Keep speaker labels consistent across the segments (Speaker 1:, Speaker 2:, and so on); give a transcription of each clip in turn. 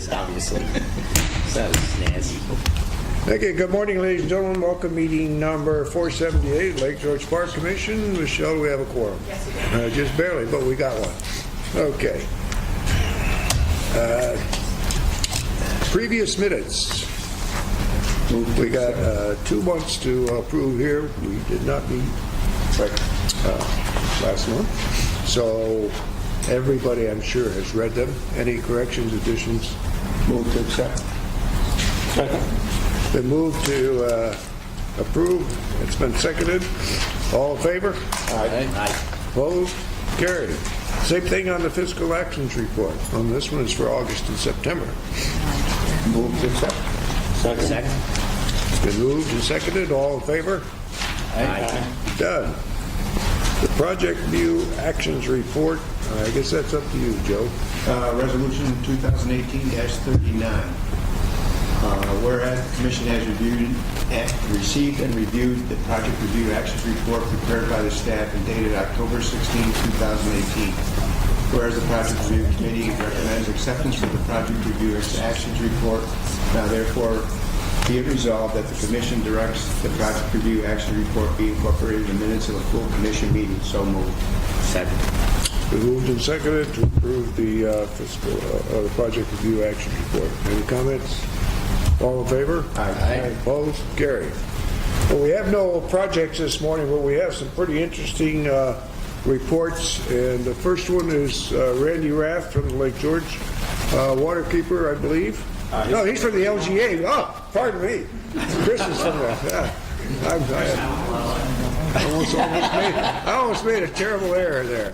Speaker 1: Obviously. So snazzy.
Speaker 2: Okay, good morning, ladies and gentlemen. Welcome meeting number 478, Lake George Park Commission. Michelle, we have a quorum.
Speaker 3: Yes, we do.
Speaker 2: Just barely, but we got one. Okay. Previous minutes. We got 2 months to approve here. We did not meet last month. So everybody, I'm sure, has read them. Any corrections, additions?
Speaker 4: Move to accept.
Speaker 2: Been moved to approve. It's been seconded. All in favor?
Speaker 1: Aye.
Speaker 2: Opposed? Carried. Same thing on the fiscal actions report. On this one is for August and September.
Speaker 4: Move to accept.
Speaker 1: Second.
Speaker 2: Been moved and seconded. All in favor?
Speaker 1: Aye.
Speaker 2: Done. The project view actions report. I guess that's up to you, Joe.
Speaker 5: Resolution 2018-39. Whereas the Commission has received and reviewed the project review actions report prepared by the staff and dated October 16, 2018. Whereas the project review committee recommends acceptance for the project review actions report, now therefore be it resolved that the Commission directs the project review action report be incorporated in the minutes of a full Commission meeting. So moved.
Speaker 1: Second.
Speaker 2: Been moved and seconded to approve the fiscal the project review action report. Any comments? All in favor?
Speaker 1: Aye.
Speaker 2: Opposed? Carried. Well, we have no projects this morning, but we have some pretty interesting reports. And the first one is Randy Rath from the Lake George Waterkeeper, I believe. No, he's from the LGA. Oh, pardon me. Chris is from the... I almost made a terrible error there.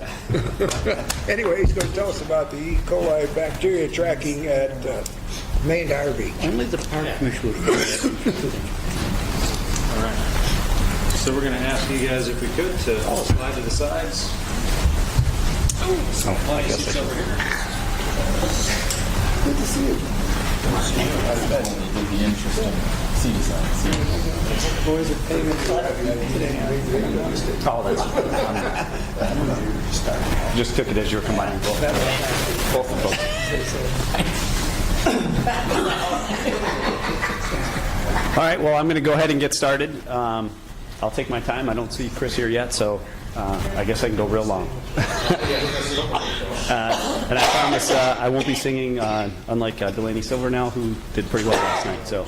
Speaker 2: Anyway, he's going to tell us about the E. coli bacteria tracking at Main Darby.
Speaker 1: Only the park commission would.
Speaker 6: All right. So we're going to ask you guys if we could to slide to the sides. Oh, I guess over here.
Speaker 2: Good to see you.
Speaker 4: It'd be interesting. See the signs.
Speaker 2: Boys are paying
Speaker 7: Just took it as you were combining both of them. All right, well, I'm going to go ahead and get started. I'll take my time. I don't see Chris here yet, so I guess I can go real long. And I promise I won't be singing, unlike Delaney Silver now, who did pretty well last night, so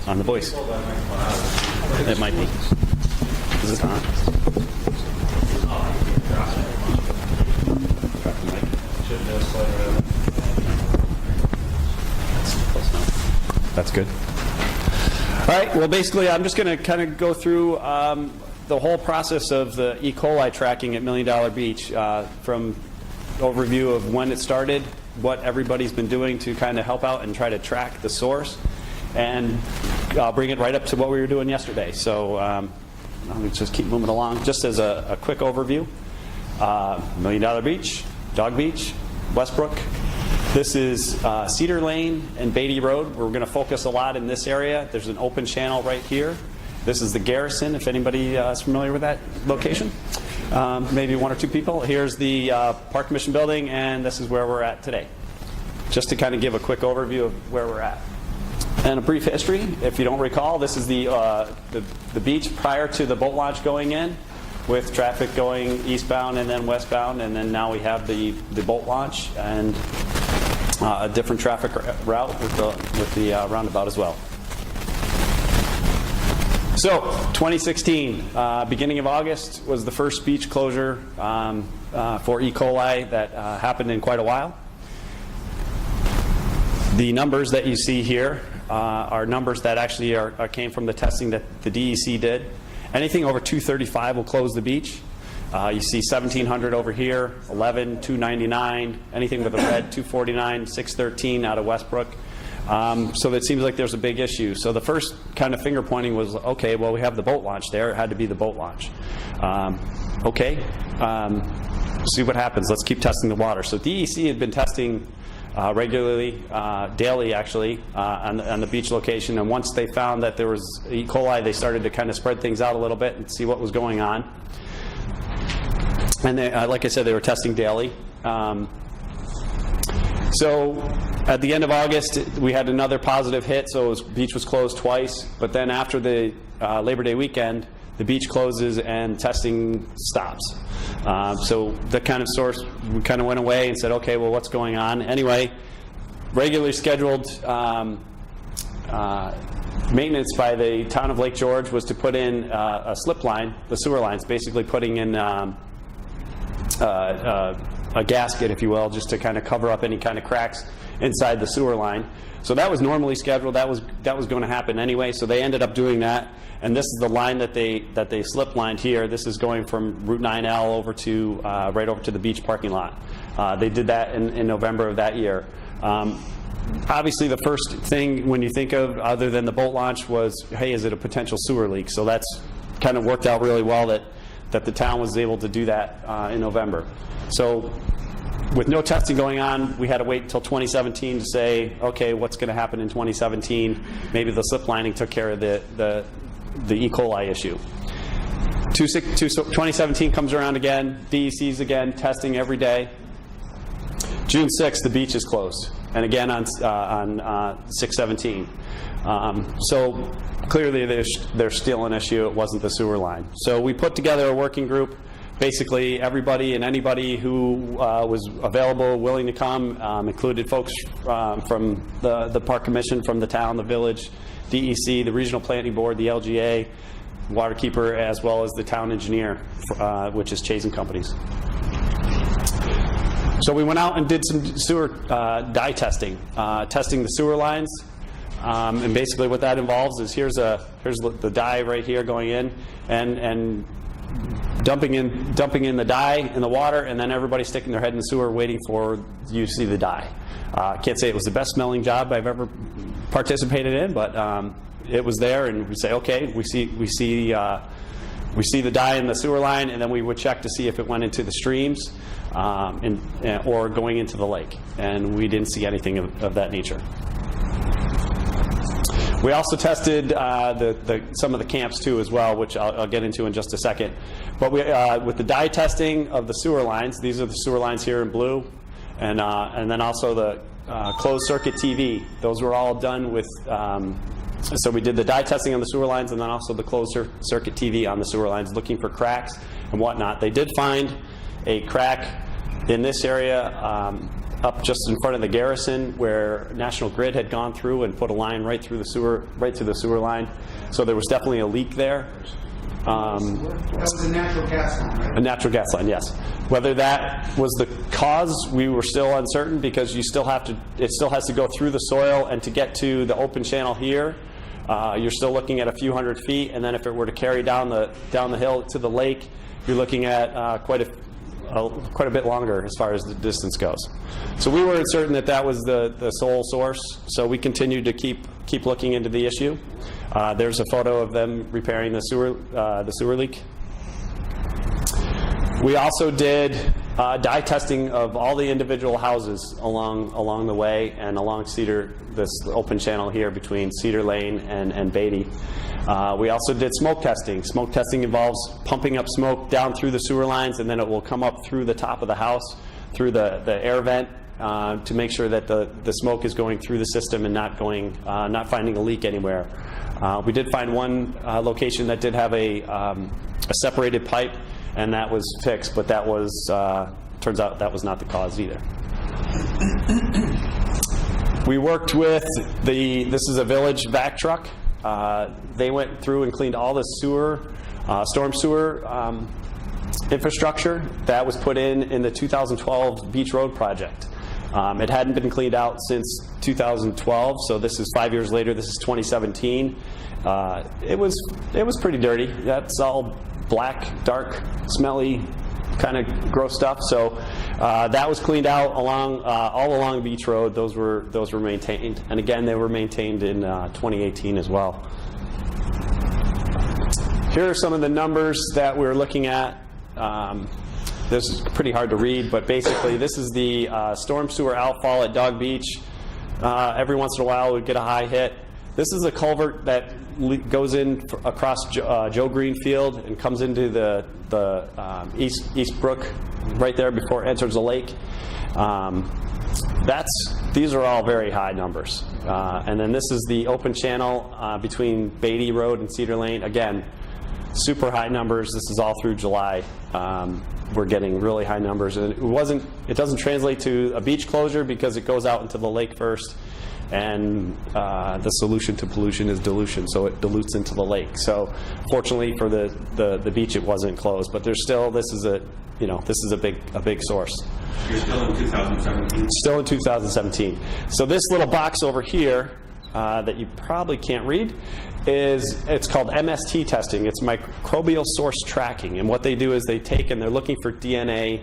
Speaker 7: on The Voice. It might be. Is it on? Drop the mic. Close enough. That's good. All right, well, basically, I'm just going to kind of go through the whole process of the E. coli tracking at Million Dollar Beach, from overview of when it started, what everybody's been doing to kind of help out and try to track the source, and bring it right up to what we were doing yesterday. So let's just keep moving along. Just as a quick overview, Million Dollar Beach, Dog Beach, Westbrook. This is Cedar Lane and Beatty Road. We're going to focus a lot in this area. There's an open channel right here. This is the Garrison, if anybody is familiar with that location. Maybe one or two people. Here's the Park Commission building, and this is where we're at today. Just to kind of give a quick overview of where we're at. And a brief history, if you don't recall, this is the beach prior to the boat launch going in, with traffic going eastbound and then westbound, and then now we have the boat launch and a different traffic route with the roundabout as well. So, 2016, beginning of August, was the first beach closure for E. coli that happened in quite a while. The numbers that you see here are numbers that actually came from the testing that the DEC did. Anything over 235 will close the beach. You see 1,700 over here, 11, 299, anything with a red, 249, 613 out of Westbrook. So it seems like there's a big issue. So the first kind of finger pointing was, okay, well, we have the boat launch there. It had to be the boat launch. See what happens. Let's keep testing the water. So DEC had been testing regularly, daily actually, on the beach location. And once they found that there was E. coli, they started to kind of spread things out a little bit and see what was going on. And they, like I said, they were testing daily. So At the end of August, we had another positive hit, so beach was closed twice. But then after the Labor Day weekend, the beach closes and testing stops. So the kind of source, we kind of went away and said, okay, well, what's going on? Anyway, regularly scheduled maintenance by the town of Lake George was to put in a slip line, the sewer lines, basically putting in a gasket, if you will, just to kind of cover up any kind of cracks inside the sewer line. So that was normally scheduled. That was going to happen anyway. So they ended up doing that. And this is the line that they slip lined here. This is going from Route 9L over to right over to the beach parking lot. They did that in November of that year. Obviously, the first thing when you think of, other than the boat launch, was, hey, is it a potential sewer leak? So that's kind of worked out really well that the town was able to do that in November. So with no testing going on, we had to wait until 2017 to say, okay, what's going to happen in 2017? Maybe the slip lining took care of the E. coli issue. 2017 comes around again, DEC's again, testing every day. June 6th, the beach is closed, and again on 6/17. So clearly there's still an issue. It wasn't the sewer line. So we put together a working group. Basically, everybody and anybody who was available, willing to come, included folks from the Park Commission, from the town, the village, DEC, the Regional Planning Board, the LGA, Waterkeeper, as well as the town engineer, which is Chase & Companies. So we went out and did some sewer dye testing, testing the sewer lines. And basically what that involves is here's the dye right here going in, and dumping in the dye in the water, and then everybody sticking their head in the sewer waiting for you to see the dye. I can't say it was the best smelling job I've ever participated in, but it was there, and we say, okay, we see the dye in the sewer line, and then we would check to see if it went into the streams or going into the lake, and we didn't see anything of that nature. We also tested some of the camps too as well, which I'll get into in just a second. But with the dye testing of the sewer lines, these are the sewer lines here in blue, and then also the closed circuit TV. Those were all done with. So we did the dye testing on the sewer lines, and then also the closed circuit TV on the sewer lines, looking for cracks and whatnot. They did find a crack in this area up just in front of the Garrison, where National Grid had gone through and put a line right through the sewer line. So there was definitely a leak there.
Speaker 3: That was a natural gas line, right?
Speaker 7: A natural gas line, yes. Whether that was the cause, we were still uncertain, because it still has to go through the soil, and to get to the open channel here, you're still looking at a few hundred feet, and then if it were to carry down the hill to the lake, you're looking at quite a bit longer as far as the distance goes. So we weren't certain that was the sole source, so we continued to keep looking into the issue. There's a photo of them repairing the sewer leak. We also did dye testing of all the individual houses along the way and along this open channel here between Cedar Lane and Beatty. We also did smoke testing. Smoke testing involves pumping up smoke down through the sewer lines, and then it will come up through the top of the house, through the air vent, to make sure that the smoke is going through the system and not finding a leak anywhere. We did find one location that did have a separated pipe, and that was fixed, but that was turns out that was not the cause either. We worked with this is a village vac truck. They went through and cleaned all the storm sewer infrastructure that was put in the 2012 Beach Road project. It hadn't been cleaned out since 2012, so this is 5 years later. This is 2017. It was pretty dirty. That's all black, dark, smelly, kind of gross stuff. So that was cleaned out all along Beach Road. Those were maintained, and again, they were maintained in 2018 as well. Here are some of the numbers that we're looking at. This is pretty hard to read, but basically this is the storm sewer outfall at Dog Beach. Every once in a while we'd get a high hit. This is a culvert that goes in across Joe Green Field and comes into the East Brook right there before it enters the lake. These are all very high numbers. And then this is the open channel between Beatty Road and Cedar Lane. Again, super high numbers. This is all through July. We're getting really high numbers. And it doesn't translate to a beach closure because it goes out into the lake first. And the solution to pollution is dilution, so it dilutes into the lake. So fortunately for the beach, it wasn't closed. But there's still, this is a big source.
Speaker 8: You're still in 2017?
Speaker 7: Still in 2017. So this little box over here that you probably can't read it's called MST testing. It's microbial source tracking. And what they do is they take and they're looking for DNA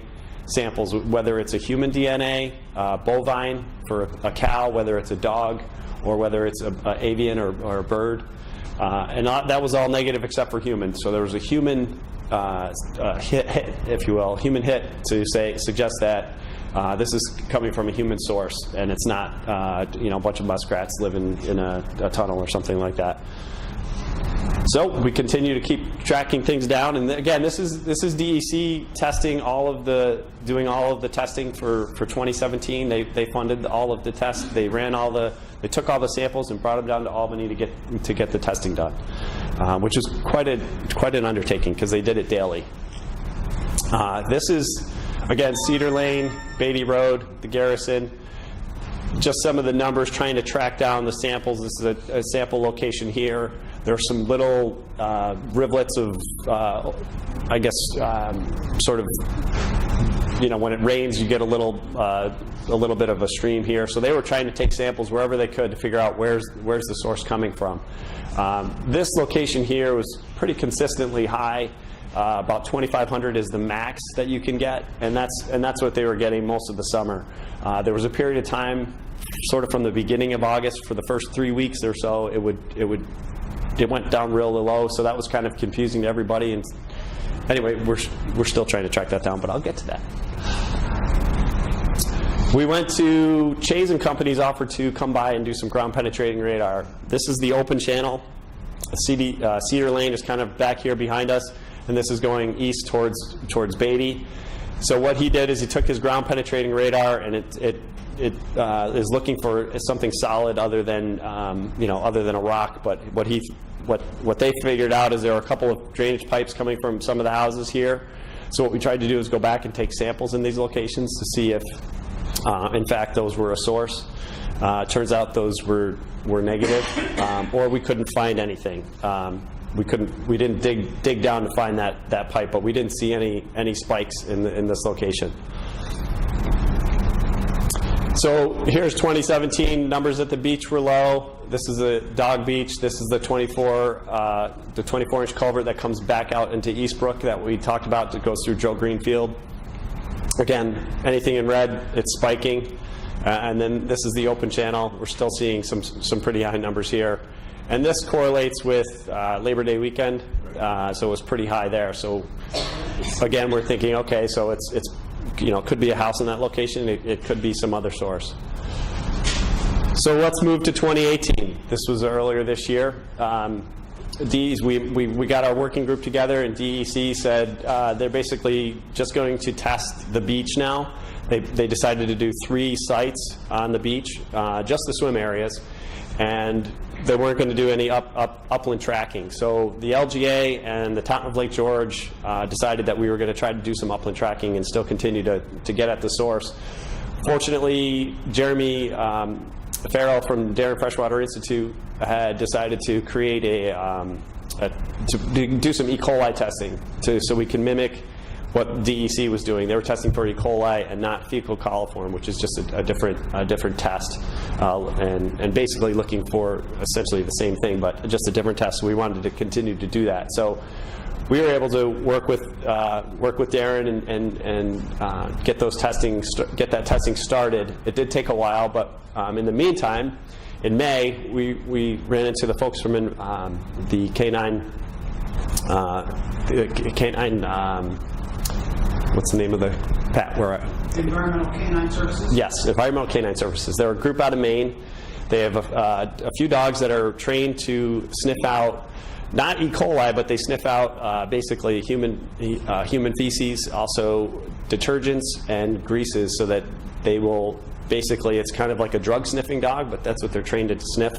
Speaker 7: samples, whether it's a human DNA, bovine for a cow, whether it's a dog, or whether it's an avian or a bird. And that was all negative except for human. So there was a human hit, if you will, human hit to suggest that this is coming from a human source, and it's not a bunch of muskrats living in a tunnel or something like that. So we continue to keep tracking things down, and again, this is DEC testing doing all of the testing for 2017. They funded all of the tests. They took all the samples and brought them down to Albany to get the testing done, which is quite an undertaking because they did it daily. This is again Cedar Lane, Beatty Road, the Garrison. Just some of the numbers trying to track down the samples. This is a sample location here. There are some little rivulets of, sort of, when it rains, you get a little bit of a stream here. So they were trying to take samples wherever they could to figure out where's the source coming from. This location here was pretty consistently high. About 2,500 is the max that you can get, and that's what they were getting most of the summer. There was a period of time, sort of from the beginning of August, for the first 3 weeks or so, it went down real low, so that was kind of confusing to everybody. And anyway, we're still trying to track that down, but I'll get to that. We went to Chase and Company's offered to come by and do some ground penetrating radar. This is the open channel. Cedar Lane is kind of back here behind us, and this is going east towards Beatty. So what he did is he took his ground penetrating radar, and it is looking for something solid other than a rock. But what they figured out is there are a couple of drainage pipes coming from some of the houses here. So what we tried to do is go back and take samples in these locations to see if, in fact, those were a source. Turns out those were negative, or we couldn't find anything. We didn't dig down to find that pipe, but we didn't see any spikes in this location. So here's 2017 numbers at the beach were low. This is a dog beach. This is the 24-inch culvert that comes back out into Eastbrook that we talked about that goes through Joe Greenfield. Again, anything in red, it's spiking. And then this is the open channel. We're still seeing some pretty high numbers here. And this correlates with Labor Day weekend, so it was pretty high there. So again, we're thinking, okay, so it could be a house in that location. It could be some other source. So let's move to 2018. This was earlier this year. We got our working group together, and DEC said they're basically just going to test the beach now. They decided to do 3 sites on the beach, just the swim areas, and they weren't going to do any upland tracking. So the LGA and the town of Lake George decided that we were going to try to do some upland tracking and still continue to get at the source. Fortunately, Jeremy Farrell from Darien Freshwater Institute had decided to create to do some E. coli testing so we can mimic what DEC was doing. They were testing for E. coli and not fecal coliform, which is just a different test, and basically looking for essentially the same thing, but just a different test. So we wanted to continue to do that. So we were able to work with Darren and get that testing started. It did take a while, but in the meantime, in May we ran into the folks from the Canine. What's the name of the Pat?
Speaker 3: Environmental Canine Services?
Speaker 7: Yes, Environmental Canine Services. They're a group out of Maine. They have a few dogs that are trained to sniff out, not E. coli, but they sniff out basically human feces, also detergents and greases, so that They will, basically, it's kind of like a drug sniffing dog, but that's what they're trained to sniff.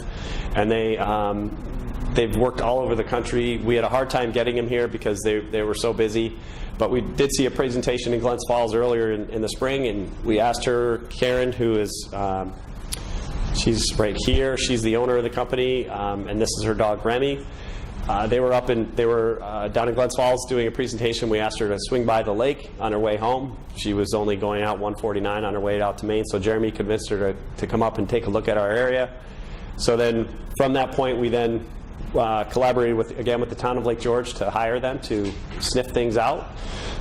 Speaker 7: And they've worked all over the country. We had a hard time getting them here because they were so busy. But we did see a presentation in Glens Falls earlier in the spring, and we asked her, Karen, who is, she's right here. She's the owner of the company, and this is her dog, Remy. They were down in Glens Falls doing a presentation. We asked her to swing by the lake on her way home. She was only going out 149 on her way out to Maine, so Jeremy convinced her to come up and take a look at our area. So then from that point, we then collaborated with the town of Lake George to hire them to sniff things out.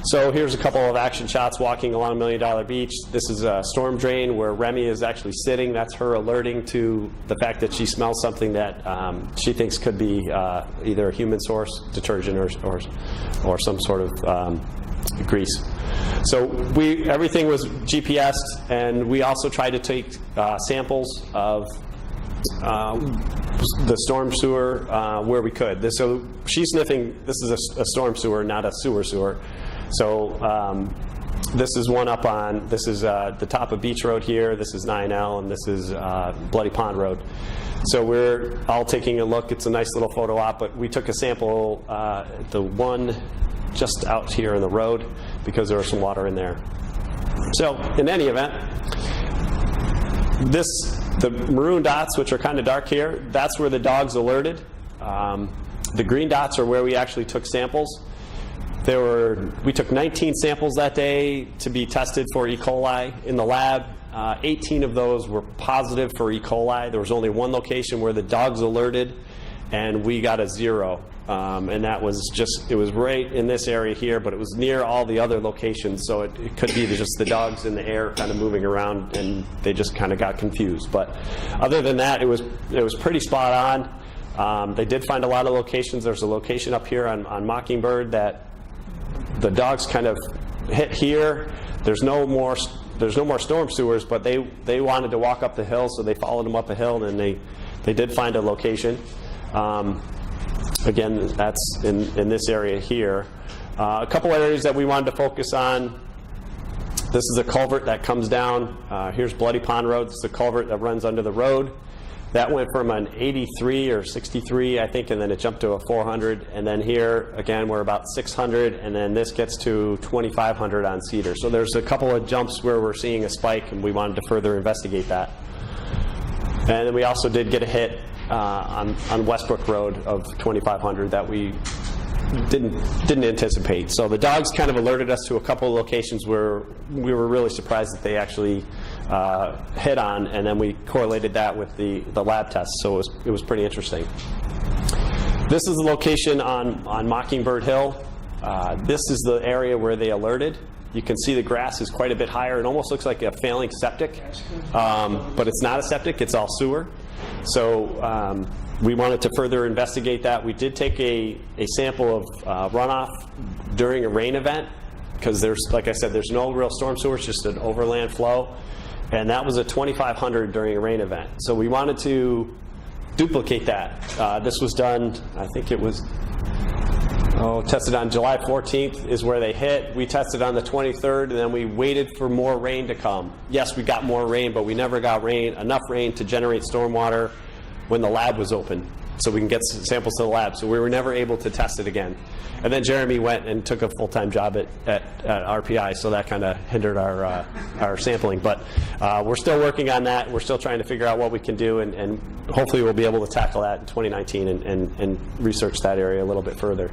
Speaker 7: So here's a couple of action shots walking along $1 Million Beach. This is a storm drain where Remy is actually sitting. That's her alerting to the fact that she smells something that she thinks could be either a human source, detergent, or some sort of grease. So everything was GPSed, and we also tried to take samples of the storm sewer where we could. So she's sniffing. This is a storm sewer, not a sewer. So this is one up on, this is the top of Beach Road here, this is 9L, and this is Bloody Pond Road. So we're all taking a look. It's a nice little photo op, but we took a sample, the one just out here in the road, because there was some water in there. So in any event, the maroon dots, which are kind of dark here, that's where the dog's alerted. The green dots are where we actually took samples. We took 19 samples that day to be tested for E. coli in the lab. 18 of those were positive for E. coli. There was only one location where the dogs alerted, and we got a 0. And that was it was right in this area here, but it was near all the other locations, so it could be just the dogs in the air kind of moving around, and they just kind of got confused. But other than that, it was pretty spot on. They did find a lot of locations. There's a location up here on Mockingbird that the dogs kind of hit here. There's no more storm sewers, but they wanted to walk up the hill, so they followed them up a hill, and they did find a location. Again, that's in this area here. A couple areas that we wanted to focus on. This is a culvert that comes down. Here's Bloody Pond Road. It's a culvert that runs under the road. That went from an 83 or 63, I think, and then it jumped to a 400. And then here, again, we're about 600, and then this gets to 2,500 on Cedar. So there's a couple of jumps where we're seeing a spike, and we wanted to further investigate that. And then we also did get a hit on Westbrook Road of 2,500 that we didn't anticipate. So the dogs kind of alerted us to a couple of locations where we were really surprised that they actually hit on, and then we correlated that with the lab test. So it was pretty interesting. This is the location on Mockingbird Hill. This is the area where they alerted. You can see the grass is quite a bit higher. It almost looks like a failing septic, but it's not a septic, it's all sewer. So we wanted to further investigate that. We did take a sample of runoff during a rain event, because like I said, there's no real storm sewer, it's just an overland flow. And that was a 2,500 during a rain event. So we wanted to duplicate that. This was done, I think it was, tested on July 14th is where they hit. We tested on the 23rd, and then we waited for more rain to come. Yes, we got more rain, but we never got enough rain to generate stormwater when the lab was open, so we can get samples to the lab. So we were never able to test it again. And then Jeremy went and took a full-time job at RPI, so that kind of hindered our sampling. But we're still working on that. We're still trying to figure out what we can do, and hopefully we'll be able to tackle that in 2019 and research that area a little bit further.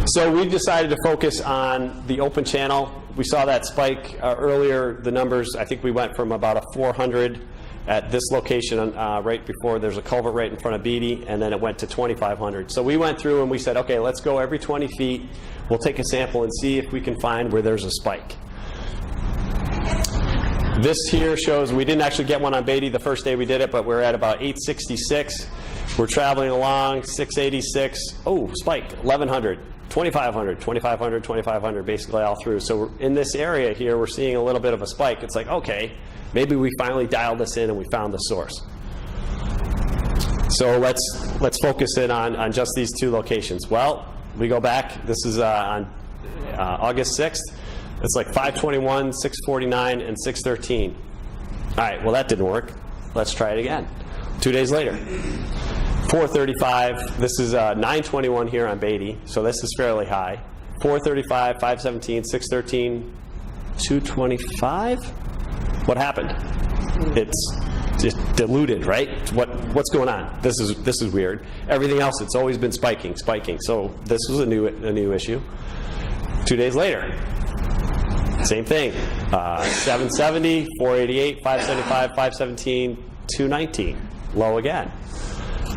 Speaker 7: So we decided to focus on the open channel. We saw that spike earlier, the numbers. I think we went from about a 400 at this location right before, there's a culvert right in front of Beatty, and then it went to 2,500. So we went through and we said, okay, let's go every 20 feet. We'll take a sample and see if we can find where there's a spike. This here shows, we didn't actually get one on Beatty the first day we did it, but we're at about 866. We're traveling along, 686. Oh, spike, 1,100. 2,500, 2,500, 2,500, basically all through. So we're in this area here, we're seeing a little bit of a spike. It's like, okay, maybe we finally dialed this in and we found the source. So let's focus in on just these two locations. Well, we go back. This is on August 6th.
Speaker 9: It's like 521, 649, and 613. All right, well, that didn't work. Let's try it again. 2 days later. 435, this is 921 here on Beatty, so this is fairly high. 435, 517, 613, 225? What happened? It's just diluted, right? What's going on? This is weird. Everything else, it's always been spiking. So this was a new issue. 2 days later, same thing. 770, 488, 575, 517, 219, low again.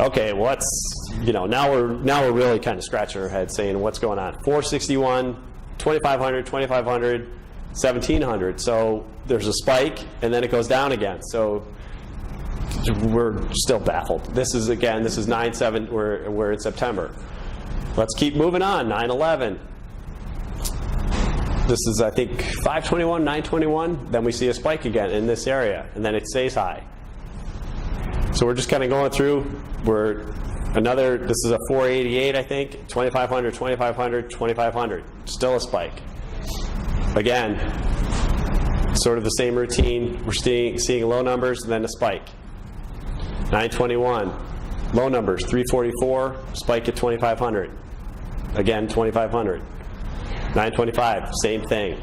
Speaker 9: Okay, now we're really kind of scratching our head saying what's going on. 461, 2500, 2500, 1700. So there's a spike and then it goes down again. So we're still baffled. This is 9/7. We're in September. Let's keep moving on. 9/11. This is, I think, 521, 921. Then we see a spike again in this area, and then it stays high. So we're just kind of going through. This is a 488, I think, 2500, 2500, 2500. Still a spike. Again, sort of the same routine. We're seeing low numbers and then a spike. 921, low numbers, 344, spike at 2500. Again, 2500. 925, same thing.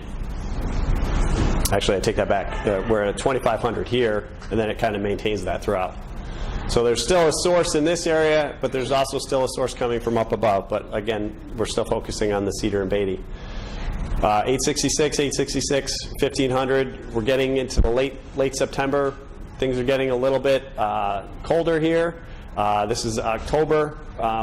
Speaker 9: Actually, I take that back. We're at 2500 here, and then it kind of maintains that throughout. So there's still a source in this area, but there's also still a source coming from up above. But again, we're still focusing on the Cedar and Beatty. 866, 866, 1500. We're getting into the late September. Things are getting a little bit colder here. This is October.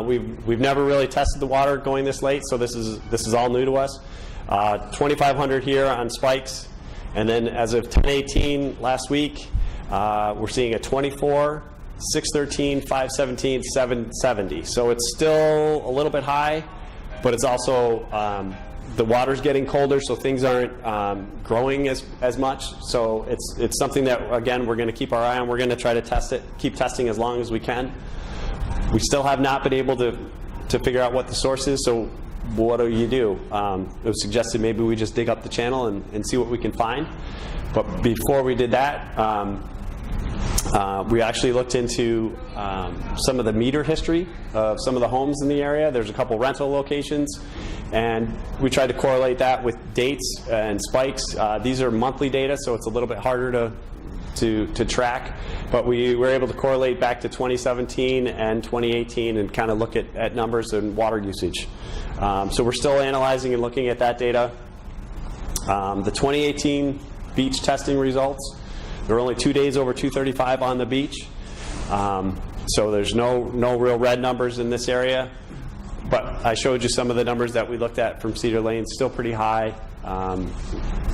Speaker 9: We've never really tested the water going this late, so this is all new to us. 2500 here on spikes, and then as of 10/18 last week, we're seeing a 24, 613, 517, 770. So it's still a little bit high, but it's also the water's getting colder, so things aren't growing as much. So it's something that, again, we're going to keep our eye on. We're going to try to keep testing as long as we can. We still have not been able to figure out what the source is, so what do you do? It was suggested maybe we just dig up the channel and see what we can find. But before we did that, we actually looked into some of the meter history of some of the homes in the area. There's a couple rental locations, and we tried to correlate that with dates and spikes. These are monthly data, so it's a little bit harder to track, but we were able to correlate back to 2017 and 2018 and kind of look at numbers and water usage. So we're still analyzing and looking at that data. The 2018 beach testing results, there were only 2 days over 235 on the beach. So there's no real red numbers in this area. But I showed you some of the numbers that we looked at from Cedar Lane, still pretty high.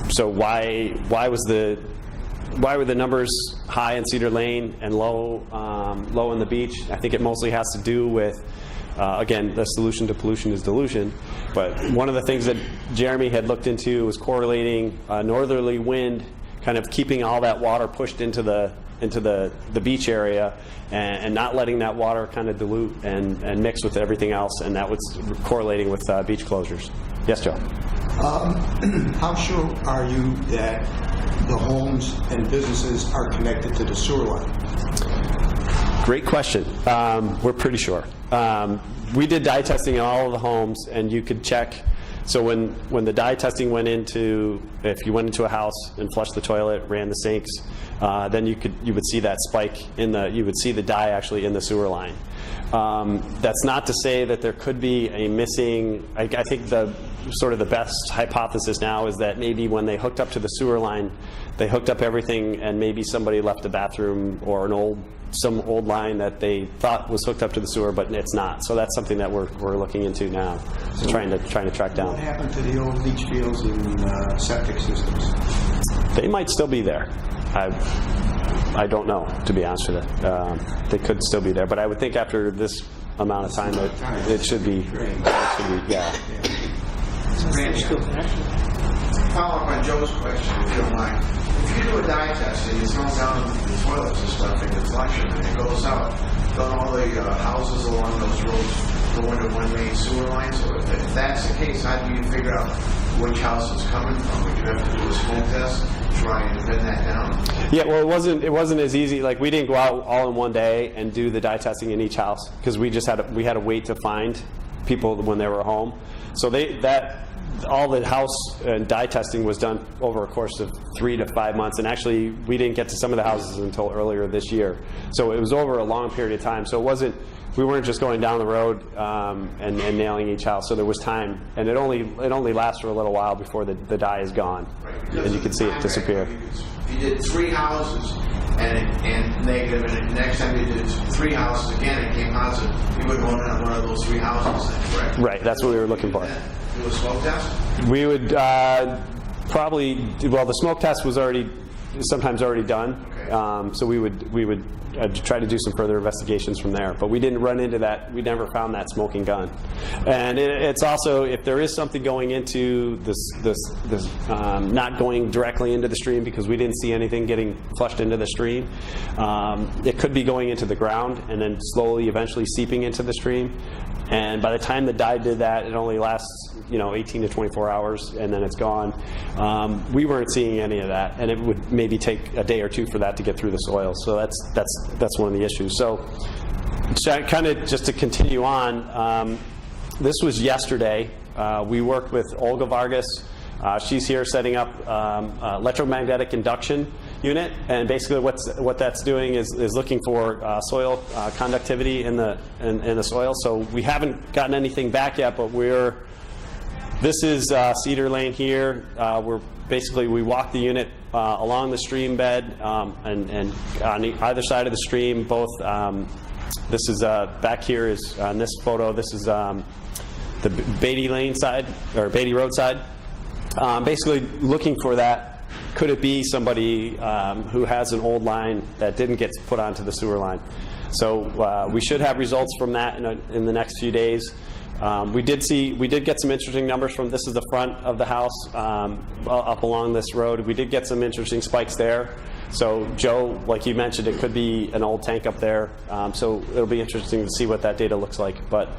Speaker 9: So why were the numbers high in Cedar Lane and low in the beach? I think it mostly has to do with, again, the solution to pollution is dilution. But one of the things that Jeremy had looked into was correlating northerly wind, kind of keeping all that water pushed into the beach area and not letting that water kind of dilute and mix with everything else, and that was correlating with beach closures. Yes, Joe?
Speaker 5: How sure are you that the homes and businesses are connected to the sewer line?
Speaker 9: Great question. We're pretty sure. We did dye testing in all of the homes, and you could check. So when the dye testing went into, if you went into a house and flushed the toilet, ran the sinks, then you would see that spike you would see the dye actually in the sewer line. That's not to say that there could be a missing. I think the best hypothesis now is that maybe when they hooked up to the sewer line, they hooked up everything, and maybe somebody left a bathroom or some old line that they thought was hooked up to the sewer, but it's not. So that's something that we're looking into now, so trying to track down.
Speaker 5: What happened to the old leach fields and septic systems?
Speaker 9: They might still be there. I don't know, to be honest with you. They could still be there, but I would think after this amount of time that it should be. Yeah.
Speaker 1: Is the branch still connected?
Speaker 3: follow up on Joe's question, if you don't mind. If you do a dye test and you throw down the toilets and stuff and you flush them and it goes out, don't all the houses along those roads go into one main sewer line? So if that's the case, how do you figure out which house it's coming from? Would you have to do a smoke test, try and pin that down?
Speaker 9: Yeah, well, it wasn't as easy. Like, we didn't go out all in one day and do the dye testing in each house because we had to wait to find people when they were home. So all the house and dye testing was done over a course of 3 to 5 months, and actually we didn't get to some of the houses until earlier this year. So it was over a long period of time. So we weren't just going down the road and nailing each house. So there was time, and it only lasts for a little while before the dye is gone, and you can see it disappear.
Speaker 3: If you did 3 houses and negative, and the next time you did 3 houses again, it came positive, you would want one of those 3 houses then, correct?
Speaker 9: Right, that's what we were looking for.
Speaker 3: Do a smoke test?
Speaker 9: We would probably, well, the smoke test was sometimes already done.
Speaker 3: Okay.
Speaker 9: So we would try to do some further investigations from there. But we didn't run into that. We never found that smoking gun. And it's also, if there is something going into this not going directly into the stream, because we didn't see anything getting flushed into the stream, it could be going into the ground and then slowly, eventually seeping into the stream. And by the time the dye did that, it only lasts 18 to 24 hours, and then it's gone. We weren't seeing any of that, and it would maybe take a day or 2 for that to get through the soil. So that's one of the issues. So kind of just to continue on, this was yesterday. We worked with Olga Vargas. She's here setting up electromagnetic induction unit, and basically what that's doing is looking for soil conductivity in the soil. So we haven't gotten anything back yet, but this is Cedar Lane here. We walk the unit along the stream bed, and on either side of the stream, both. This is back here is on this photo. This is the Beatty Lane side or Beatty Road side. Basically looking for that. Could it be somebody who has an old line that didn't get put onto the sewer line? So we should have results from that in the next few days. We did get some interesting numbers from, this is the front of the house up along this road. We did get some interesting spikes there. So Joe, like you mentioned, it could be an old tank up there. So it'll be interesting to see what that data looks like. But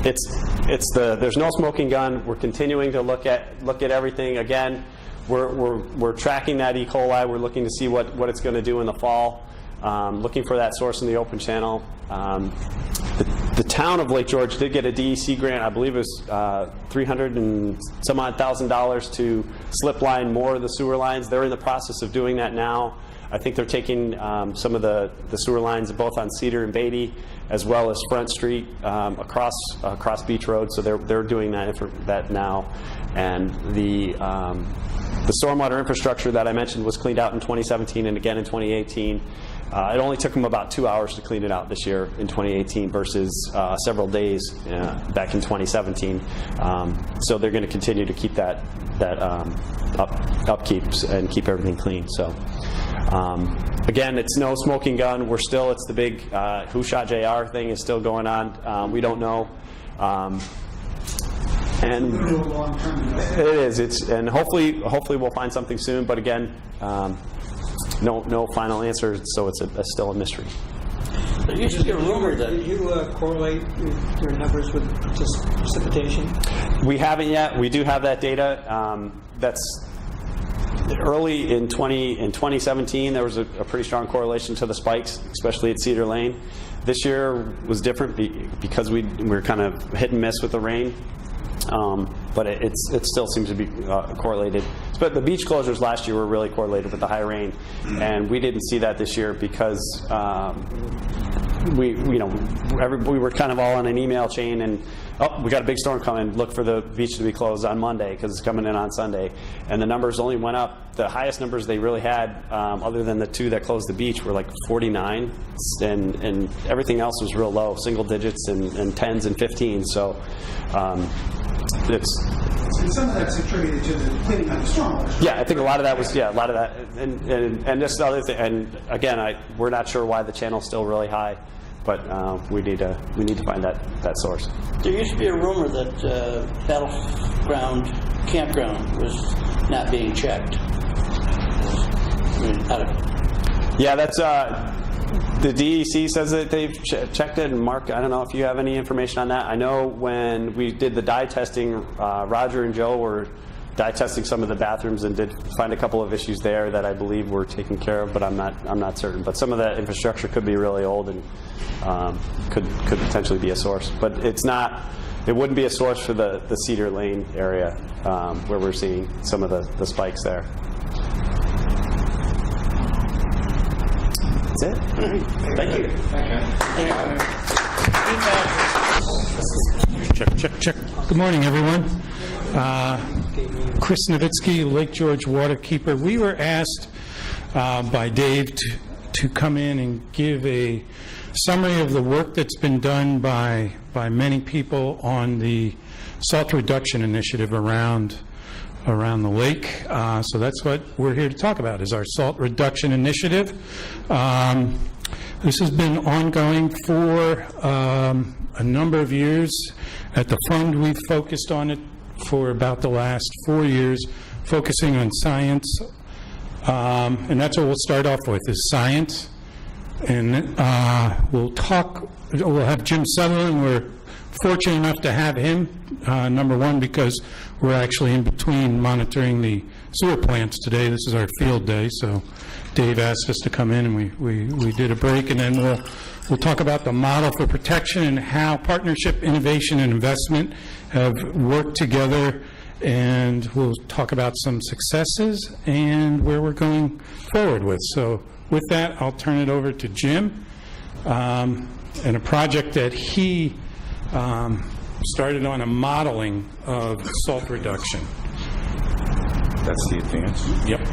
Speaker 9: there's no smoking gun. We're continuing to look at everything. Again, we're tracking that E. coli. We're looking to see what it's going to do in the fall. Looking for that source in the open channel. The town of Lake George did get a DEC grant. I believe it was $300 and some odd thousand to slip line more of the sewer lines. They're in the process of doing that now. I think they're taking some of the sewer lines both on Cedar and Beatty, as well as Front Street across Beach Road. So they're doing that now. And the stormwater infrastructure that I mentioned was cleaned out in 2017 and again in 2018. It only took them about 2 hours to clean it out this year in 2018 versus several days back in 2017. So they're going to continue to keep that upkeep and keep everything clean. So again, it's no smoking gun. It's the big who shot JR thing is still going on. We don't know. And it is. And hopefully we'll find something soon. But again, no final answer. So it's still a mystery.
Speaker 10: There used to be a rumor that you correlate your numbers with just precipitation.
Speaker 7: We haven't yet. We do have that data. That's early in 2017. There was a pretty strong correlation to the spikes, especially at Cedar Lane. This year was different because we were kind of hit and miss with the rain. But it still seems to be correlated. But the beach closures last year were really correlated with the high rain, and we didn't see that this year because we were kind of all on an email chain, and we got a big storm coming. Look for the beach to be closed on Monday because it's coming in on Sunday, and the numbers only went up. The highest numbers they really had, other than the 2 that closed the beach, were like 49, and everything else was real low, single digits and 10s and 15s. So.
Speaker 3: And some of that's attributed to the cleaning of the stormwater.
Speaker 7: Yeah, I think a lot of that was a lot of that, and this other thing. And again, we're not sure why the channel's still really high, but we need to find that source.
Speaker 10: There used to be a rumor that Battleground
Speaker 1: campground was not being checked.
Speaker 7: Yeah, that's, the DEC says that they've checked it, and Mark, I don't know if you have any information on that. I know when we did the dye testing, Roger and Joe were dye testing some of the bathrooms and did find a couple of issues there that I believe were taken care of, but I'm not certain. But some of that infrastructure could be really old and could potentially be a source. But it's not. It wouldn't be a source for the Cedar Lane area where we're seeing some of the spikes there. That's it. All right. Thank you.
Speaker 11: Check. Good morning, everyone. Chris Nowitzki, Lake George Waterkeeper. We were asked by Dave to come in and give a summary of the work that's been done by many people on the salt reduction initiative around the lake. So that's what we're here to talk about, is our salt reduction initiative. This has been ongoing for a number of years. At the fund, we've focused on it for about the last 4 years, focusing on science. And that's what we'll start off with, is science. And we'll have Jim Sutherland. We're fortunate enough to have him, number one, because we're actually in between monitoring the sewer plants today. This is our field day, so Dave asked us to come in, and we did a break, and then we'll talk about the model for protection and how partnership, innovation, and investment have worked together, and we'll talk about some successes and where we're going forward with. So with that, I'll turn it over to Jim, and a project that he started on, a modeling of salt reduction.
Speaker 4: That's the advance.
Speaker 11: Yep.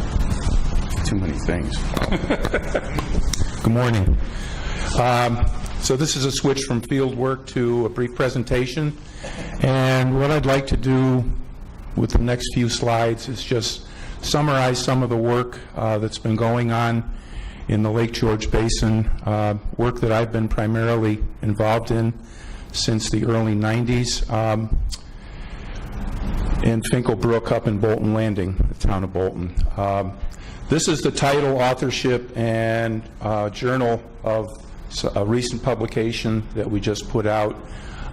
Speaker 4: Too many things.
Speaker 12: Good morning. So this is a switch from field work to a brief presentation. And what I'd like to do with the next few slides is just summarize some of the work that's been going on in the Lake George Basin, work that I've been primarily involved in since the early 90s, in Finkel Brook up in Bolton Landing, the town of Bolton. This is the title, authorship, and journal of a recent publication that we just put out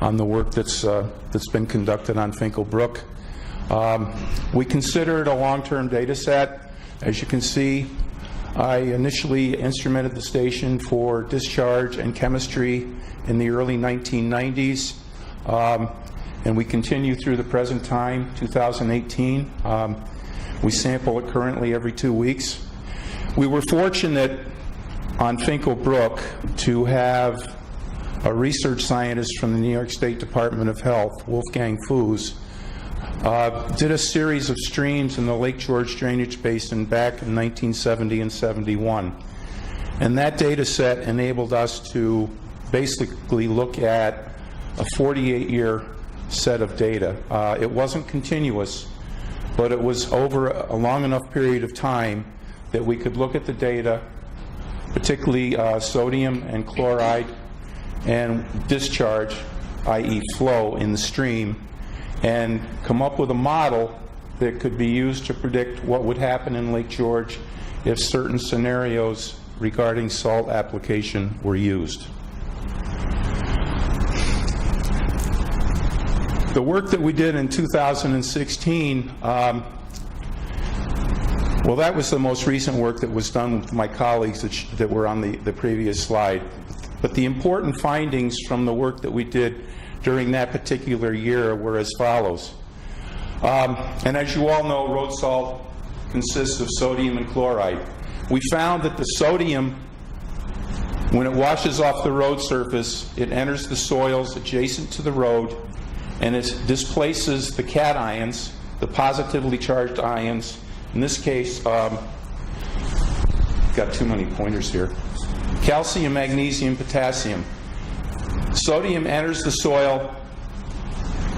Speaker 12: on the work that's been conducted on Finkel Brook. We consider it a long-term data set. As you can see, I initially instrumented the station for discharge and chemistry in the early 1990s, and we continue through the present time, 2018. We sample it currently every 2 weeks. We were fortunate on Finkel Brook to have a research scientist from the New York State Department of Health, Wolfgang Fuß, did a series of streams in the Lake George drainage basin back in 1970 and 71. And that data set enabled us to basically look at a 48-year set of data. It wasn't continuous, but it was over a long enough period of time that we could look at the data, particularly sodium and chloride and discharge, i.e. flow in the stream, and come up with a model that could be used to predict what would happen in Lake George if certain scenarios regarding salt application were used. The work that we did in 2016, well, that was the most recent work that was done with my colleagues that were on the previous slide. But the important findings from the work that we did during that particular year were as follows. And as you all know, road salt consists of sodium and chloride. We found that the sodium, when it washes off the road surface, it enters the soils adjacent to the road, and it displaces the cations, the positively charged ions. In this case, got too many pointers here. Calcium, magnesium, potassium. Sodium enters the soil,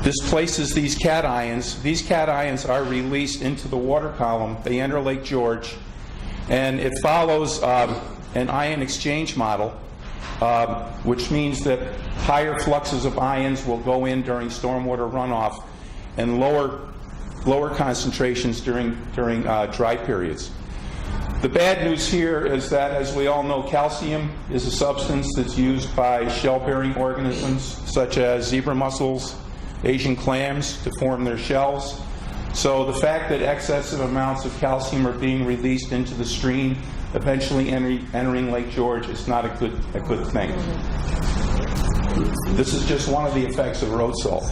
Speaker 12: displaces these cations. These cations are released into the water column. They enter Lake George, and it follows an ion exchange model, which means that higher fluxes of ions will go in during stormwater runoff, and lower lower concentrations during dry periods. The bad news here is that, as we all know, calcium is a substance that's used by shell-bearing organisms such as zebra mussels, Asian clams to form their shells. So the fact that excessive amounts of calcium are being released into the stream, eventually entering Lake George, is not a good thing. This is just one of the effects of road salt.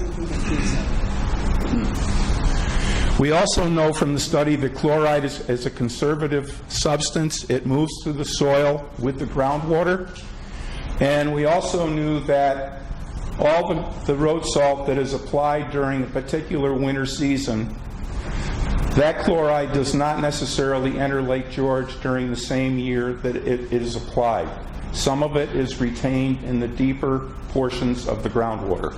Speaker 12: We also know from the study that chloride is a conservative substance. It moves through the soil with the groundwater. And we also knew that all the road salt that is applied during a particular winter season, that chloride does not necessarily enter Lake George during the same year that it is applied. Some of it is retained in the deeper portions of the groundwater.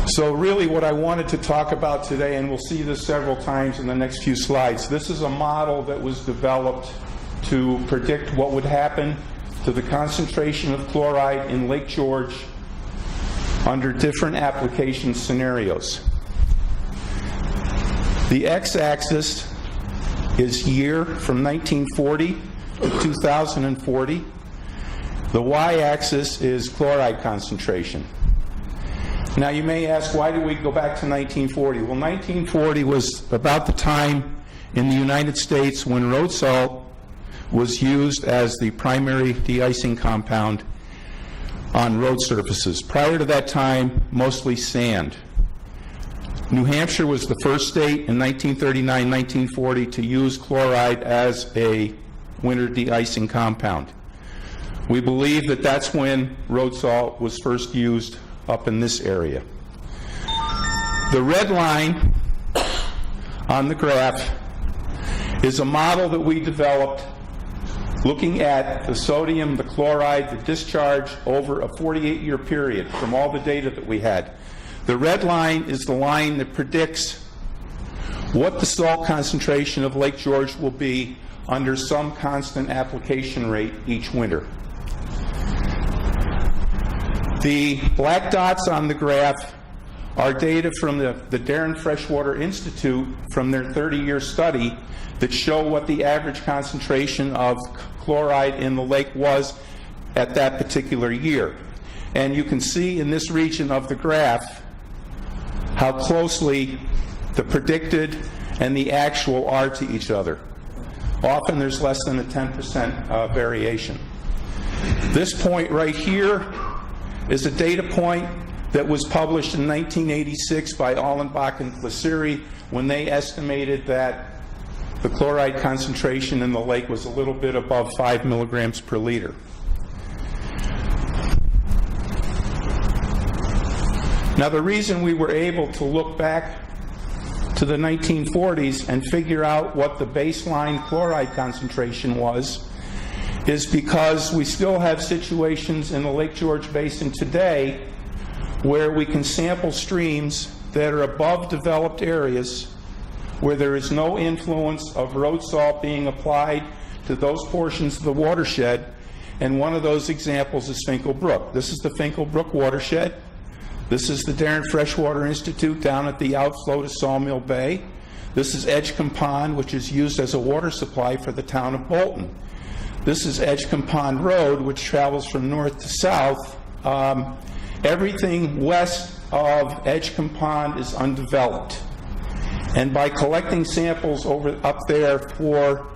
Speaker 12: So really what I wanted to talk about today, and we'll see this several times in the next few slides, this is a model that was developed to predict what would happen to the concentration of chloride in Lake George under different application scenarios. The x-axis is year from 1940 to 2040. The y-axis is chloride concentration. Now you may ask, why did we go back to 1940? Well, 1940 was about the time in the United States when road salt was used as the primary de-icing compound on road surfaces. Prior to that time, mostly sand. New Hampshire was the first state in 1939, 1940 to use chloride as a winter de-icing compound. We believe that that's when road salt was first used up in this area. The red line on the graph is a model that we developed looking at the sodium, the chloride, the discharge over a 48-year period from all the data that we had. The red line is the line that predicts what the salt concentration of Lake George will be under some constant application rate each winter. The black dots on the graph are data from the Darren Freshwater Institute from their 30-year study that show what the average concentration of chloride in the lake was at that particular year. And you can see in this region of the graph how closely the predicted and the actual are to each other. Often there's less than a 10% variation. This point right here is a data point that was published in 1986 by Allenbach and Glasiri when they estimated that the chloride concentration in the lake was a little bit above 5 milligrams per liter. Now, the reason we were able to look back to the 1940s and figure out what the baseline chloride concentration was is because we still have situations in the Lake George Basin today where we can sample streams that are above developed areas where there is no influence of road salt being applied to those portions of the watershed, and one of those examples is Finkel Brook. This is the Finkel Brook watershed. This is the Darren Freshwater Institute down at the outflow to Sawmill Bay. This is Edgecombe Pond, which is used as a water supply for the town of Bolton. This is Edgecombe Pond Road, which travels from north to south. Everything west of Edgecombe Pond is undeveloped. And by collecting samples up there for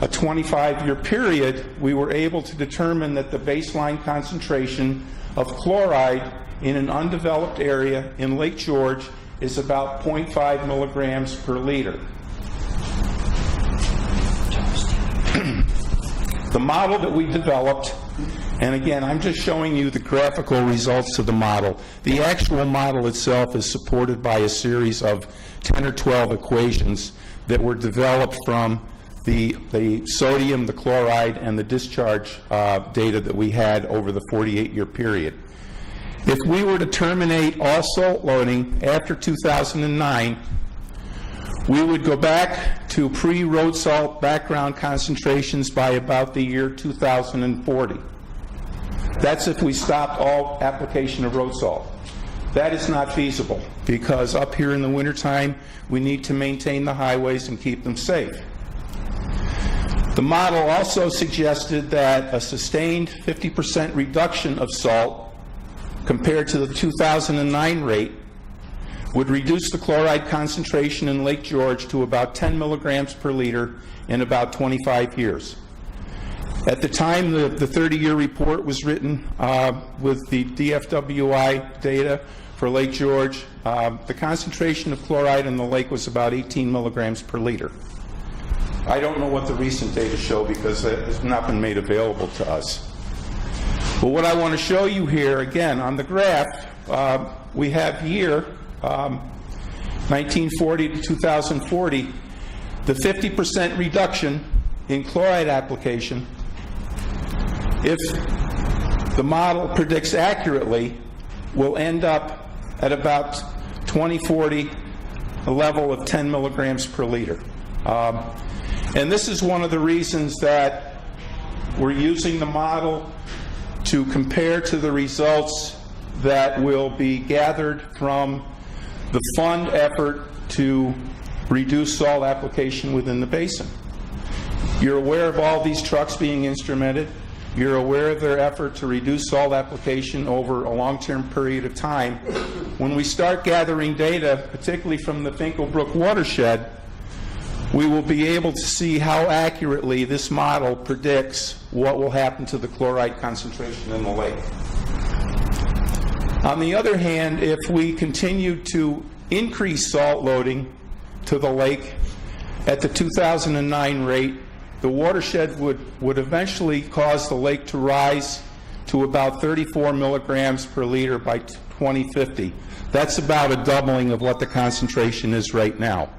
Speaker 12: a 25-year period, we were able to determine that the baseline concentration of chloride in an undeveloped area in Lake George is about 0.5 milligrams per liter. The model that we developed, and again, I'm just showing you the graphical results of the model. The actual model itself is supported by a series of 10 or 12 equations that were developed from the sodium, the chloride, and the discharge data that we had over the 48-year period. If we were to terminate all salt loading after 2009, we would go back to pre-road salt background concentrations by about the year 2040. That's if we stopped all application of road salt. That is not feasible, because up here in the wintertime, we need to maintain the highways and keep them safe. The model also suggested that a sustained 50% reduction of salt compared to the 2009 rate would reduce the chloride concentration in Lake George to about 10 milligrams per liter in about 25 years. At the time the 30-year report was written with the DFWI data for Lake George, the concentration of chloride in the lake was about 18 milligrams per liter. I don't know what the recent data show because it has not been made available to us. But what I want to show you here, again, on the graph, we have here, 1940 to 2040, the 50% reduction in chloride application. If the model predicts accurately, will end up at about 2040, a level of 10 milligrams per liter. And this is one of the reasons that we're using the model to compare to the results that will be gathered from the fund effort to reduce salt application within the basin. You're aware of all these trucks being instrumented. You're aware of their effort to reduce salt application over a long-term period of time. When we start gathering data, particularly from the Finkelbrook watershed, we will be able to see how accurately this model predicts what will happen to the chloride concentration in the lake. On the other hand, if we continue to increase salt loading to the lake at the 2009 rate, the watershed would eventually cause the lake to rise to about 34 milligrams per liter by 2050. That's about a doubling of what the concentration is right now.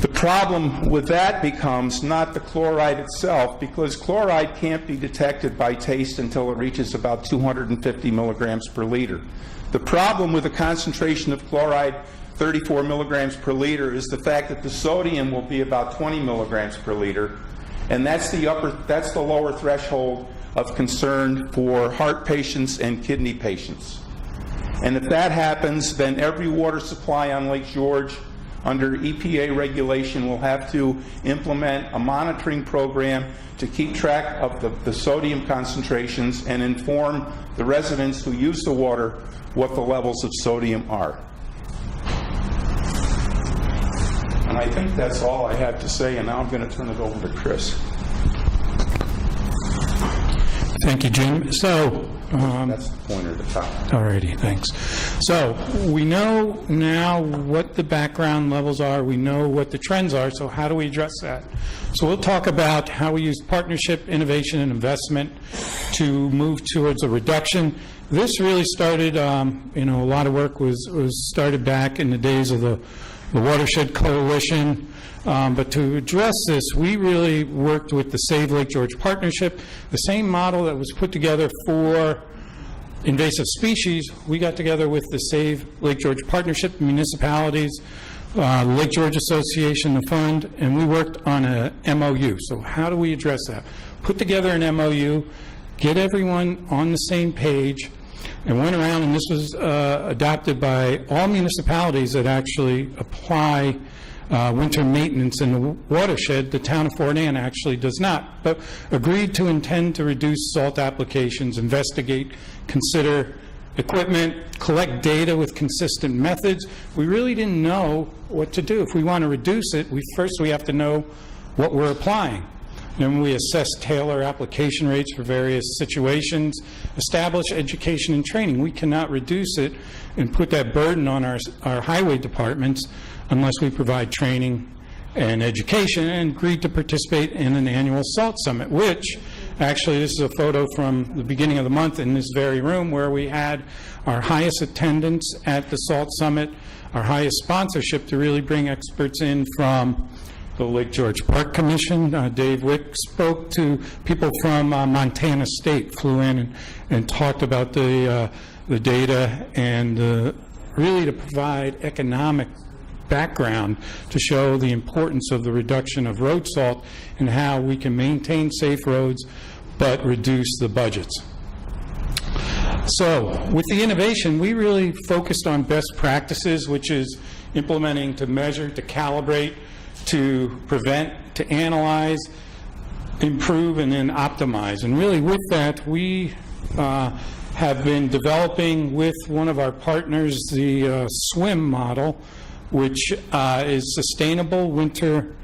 Speaker 12: The problem with that becomes not the chloride itself, because chloride can't be detected by taste until it reaches about 250 milligrams per liter. The problem with the concentration of chloride, 34 milligrams per liter, is the fact that the sodium will be about 20 milligrams per liter, and that's the lower threshold of concern for heart patients and kidney patients. And if that happens, then every water supply on Lake George under EPA regulation will have to implement a monitoring program to keep track of the sodium concentrations and inform the residents who use the water what the levels of sodium are. And I think that's all I have to say, and now I'm going to turn it over to Chris.
Speaker 11: Thank you, Jim. So,
Speaker 12: that's the pointer at the top.
Speaker 11: Alrighty, thanks. So we know now what the background levels are. We know what the trends are. So how do we address that? So we'll talk about how we use partnership, innovation, and investment to move towards a reduction. This really started, a lot of work was started back in the days of the Watershed Coalition. But to address this, we really worked with the Save Lake George Partnership, the same model that was put together for invasive species. We got together with the Save Lake George Partnership, municipalities, Lake George Association, the fund, and we worked on a MOU. So how do we address that? Put together an MOU, get everyone on the same page, and went around, and this was adopted by all municipalities that actually apply winter maintenance in the watershed. The town of Fort Anne actually does not, but agreed to intend to reduce salt applications, investigate, consider equipment, collect data with consistent methods. We really didn't know what to do. If we want to reduce it, first we have to know what we're applying. Then we assess tailor application rates for various situations, establish education and training. We cannot reduce it and put that burden on our highway departments unless we provide training and education, and agreed to participate in an annual salt summit, which actually, this is a photo from the beginning of the month in this very room where we had our highest attendance at the salt summit, our highest sponsorship to really bring experts in from the Lake George Park Commission. Dave Wick spoke to people from Montana State, flew in and talked about the data and really to provide economic background to show the importance of the reduction of road salt and how we can maintain safe roads but reduce the budgets. So with the innovation, we really focused on best practices, which is implementing to measure, to calibrate, to prevent, to analyze, improve, and then optimize. And really with that, we have been developing with one of our partners the SWIM model, which is Sustainable Winter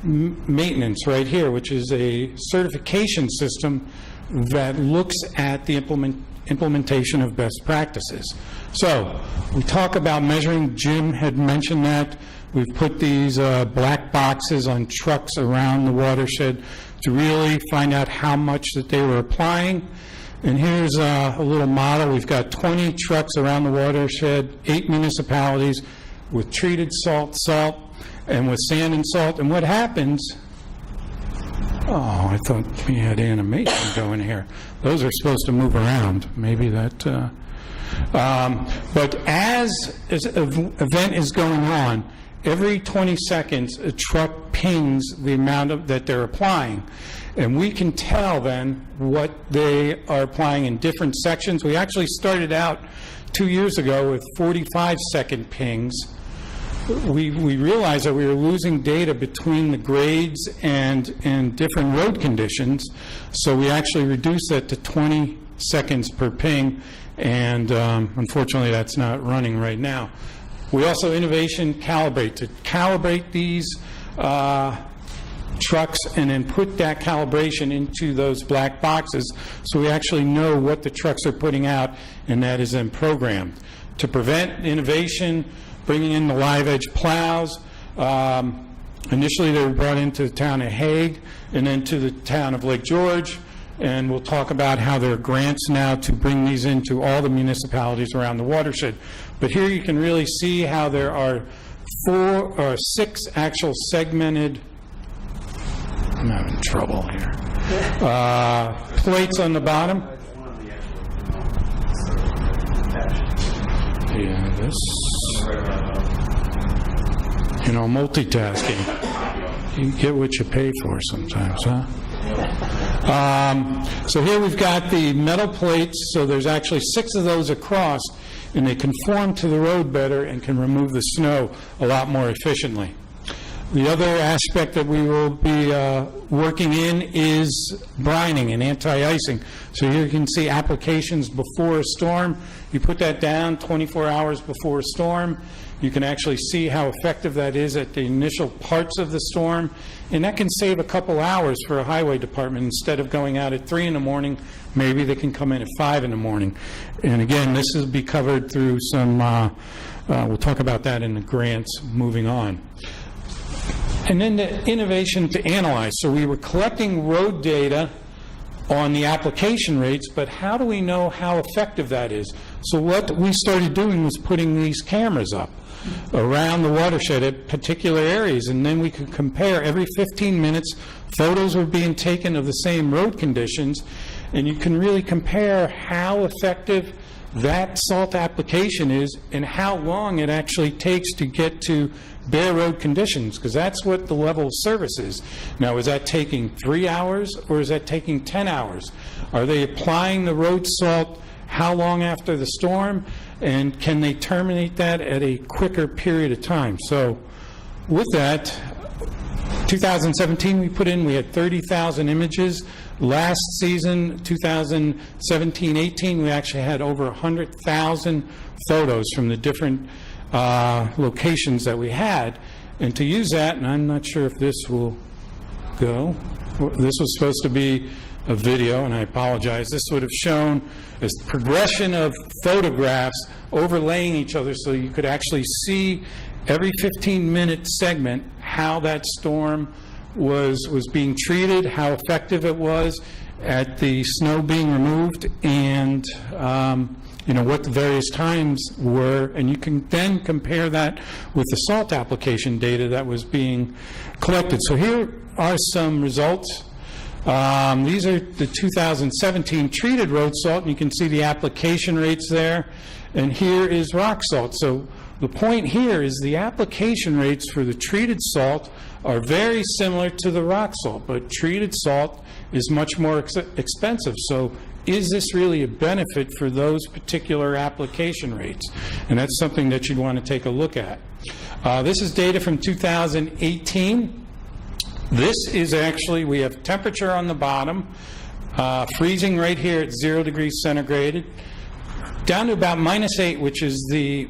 Speaker 11: Maintenance right here, which is a certification system that looks at the implementation of best practices. So we talk about measuring. Jim had mentioned that. We've put these black boxes on trucks around the watershed to really find out how much that they were applying. And here's a little model. We've got 20 trucks around the watershed, 8 municipalities with treated salt, and with sand and salt. And what happens... Oh, I thought we had animation going here. Those are supposed to move around. Maybe that... but as an event is going on, every 20 seconds, a truck pings the amount that they're applying. And we can tell then what they are applying in different sections. We actually started out 2 years ago with 45-second pings. We realized that we were losing data between the grades and different road conditions, so we actually reduced that to 20 seconds per ping, and unfortunately that's not running right now. We also innovation calibrate, to calibrate these trucks and then put that calibration into those black boxes so we actually know what the trucks are putting out, and that is then programmed. To prevent innovation, bringing in the live edge plows. Initially they were brought into the town of Hague and then to the town of Lake George, and we'll talk about how there are grants now to bring these into all the municipalities around the watershed. But here you can really see how there are 4 or 6 actual segmented, I'm having trouble here, plates on the bottom. Yeah, this, multitasking. You get what you pay for sometimes, huh? So here we've got the metal plates, so there's actually 6 of those across, and they conform to the road better and can remove the snow a lot more efficiently. The other aspect that we will be working in is brining and anti-icing. So here you can see applications before a storm. You put that down 24 hours before a storm. You can actually see how effective that is at the initial parts of the storm. And that can save a couple hours for a highway department. Instead of going out at 3 in the morning, maybe they can come in at 5 in the morning. And again, this will be covered through some, we'll talk about that in the grants moving on. And then the innovation to analyze. So we were collecting road data on the application rates, but how do we know how effective that is? So what we started doing was putting these cameras up around the watershed at particular areas, and then we could compare every 15 minutes. Photos were being taken of the same road conditions, and you can really compare how effective that salt application is and how long it actually takes to get to bare road conditions, because that's what the level of service is. Now, is that taking 3 hours or is that taking 10 hours? Are they applying the road salt how long after the storm, and can they terminate that at a quicker period of time? So with that, 2017 we had 30,000 images. Last season, 2017-18, we actually had over 100,000 photos from the different locations that we had. And to use that, and I'm not sure if this will go, this was supposed to be a video, and I apologize. This would have shown a progression of photographs overlaying each other so you could actually see every 15-minute segment how that storm was being treated, how effective it was at the snow being removed, and what the various times were, and you can then compare that with the salt application data that was being collected. So here are some results. These are the 2017 treated road salt, and you can see the application rates there, and here is rock salt. So the point here is the application rates for the treated salt are very similar to the rock salt, but treated salt is much more expensive. So is this really a benefit for those particular application rates? And that's something that you'd want to take a look at. This is data from 2018. This is actually, we have temperature on the bottom, freezing right here at 0 degrees centigrade, down to about -8, which is the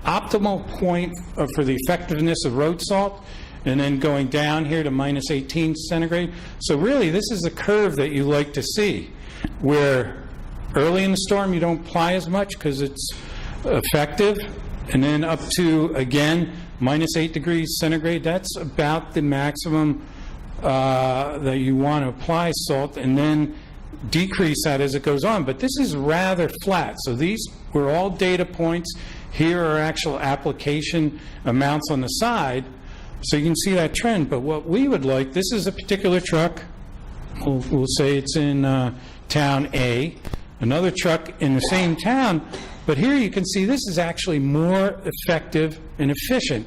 Speaker 11: optimal point for the effectiveness of road salt, and then going down here to -18 centigrade. So really, this is a curve that you like to see, where early in the storm you don't apply as much because it's effective, and then up to, again, -8 degrees centigrade. That's about the maximum that you want to apply salt, and then decrease that as it goes on. But this is rather flat. So these were all data points. Here are actual application amounts on the side. So you can see that trend. But what we would like, this is a particular truck. We'll say it's in town A. Another truck in the same town. But here you can see this is actually more effective and efficient.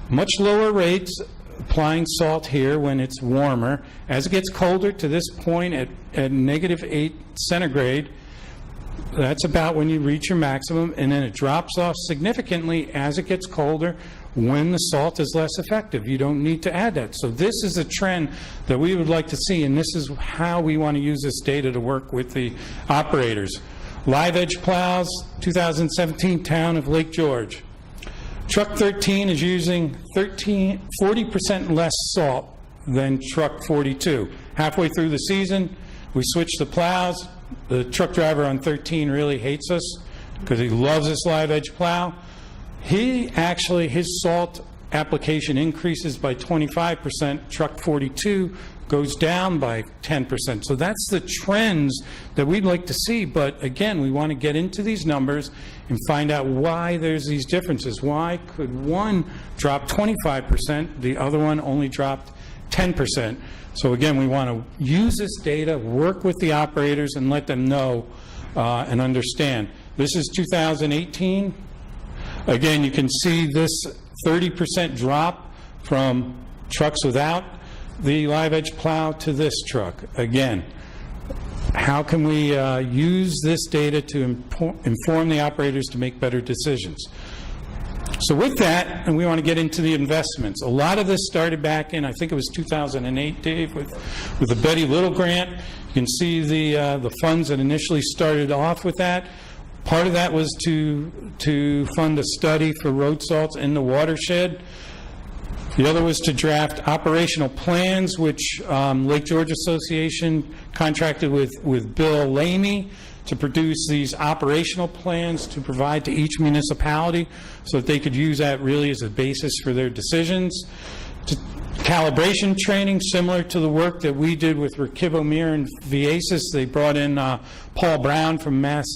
Speaker 11: Much lower rates applying salt here when it's warmer. As it gets colder to this point at -8 centigrade, that's about when you reach your maximum, and then it drops off significantly as it gets colder when the salt is less effective. You don't need to add that. So this is a trend that we would like to see, and this is how we want to use this data to work with the operators. Live edge plows, 2017, town of Lake George. Truck 13 is using 40% less salt than truck 42. Halfway through the season, we switched the plows. The truck driver on 13 really hates us because he loves this live edge plow. His salt application increases by 25%. Truck 42 goes down by 10%. So that's the trends that we'd like to see. But again, we want to get into these numbers and find out why there's these differences. Why could one drop 25%, the other one only dropped 10%? So again, we want to use this data, work with the operators, and let them know and understand. This is 2018. Again, you can see this 30% drop from trucks without the live edge plow to this truck. Again, how can we use this data to inform the operators to make better decisions? So with that, and we want to get into the investments. A lot of this started back in, I think it was 2008, Dave, with the Betty Little grant. You can see the funds that initially started off with that. Part of that was to fund a study for road salts in the watershed. The other was to draft operational plans, which Lake George Association contracted with Bill Lamy to produce these operational plans to provide to each municipality so that they could use that really as a basis for their decisions. Calibration training, similar to the work that we did with Rakibomir and Viasis. They brought in Paul Brown from Mass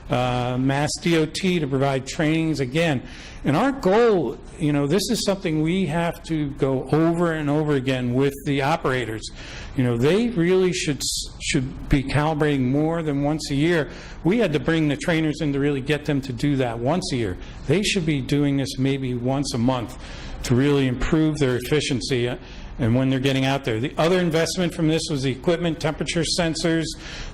Speaker 11: DOT to provide trainings again. And our goal, this is something we have to go over and over again with the operators. They really should be calibrating more than once a year. We had to bring the trainers in to really get them to do that once a year. They should be doing this maybe once a month to really improve their efficiency and when they're getting out there. The other investment from this was the equipment temperature sensors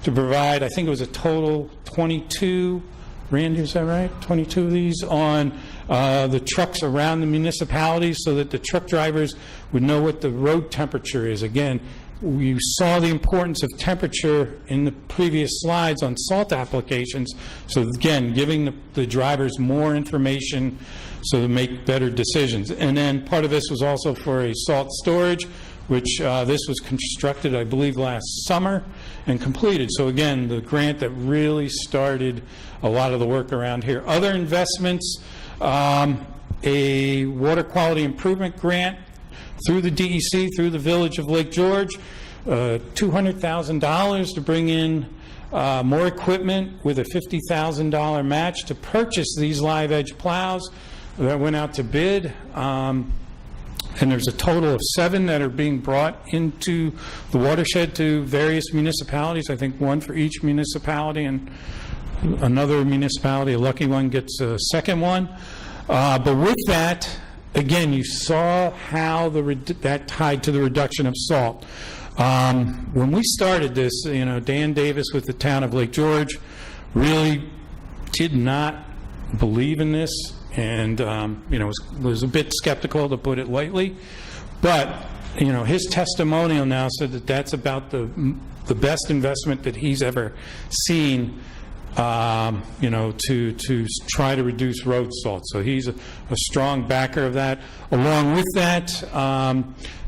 Speaker 11: to provide, I think it was a total 22, Randy, is that right? 22 of these on the trucks around the municipalities so that the truck drivers would know what the road temperature is. Again, we saw the importance of temperature in the previous slides on salt applications. So again, giving the drivers more information so to make better decisions. And then part of this was also for a salt storage, which this was constructed, I believe, last summer and completed. So again, the grant that really started a lot of the work around here. Other investments, a water quality improvement grant through the DEC, through the Village of Lake George, $200,000 to bring in more equipment with a $50,000 match to purchase these live edge plows that went out to bid. And there's a total of 7 that are being brought into the watershed to various municipalities. I think 1 for each municipality, and another municipality, a lucky one, gets a second one. But with that, again, you saw how that tied to the reduction of salt. When we started this, Dan Davis with the town of Lake George really did not believe in this, and was a bit skeptical, to put it lightly. But his testimonial now said that that's about the best investment that he's ever seen. To try to reduce road salt. So he's a strong backer of that. Along with that,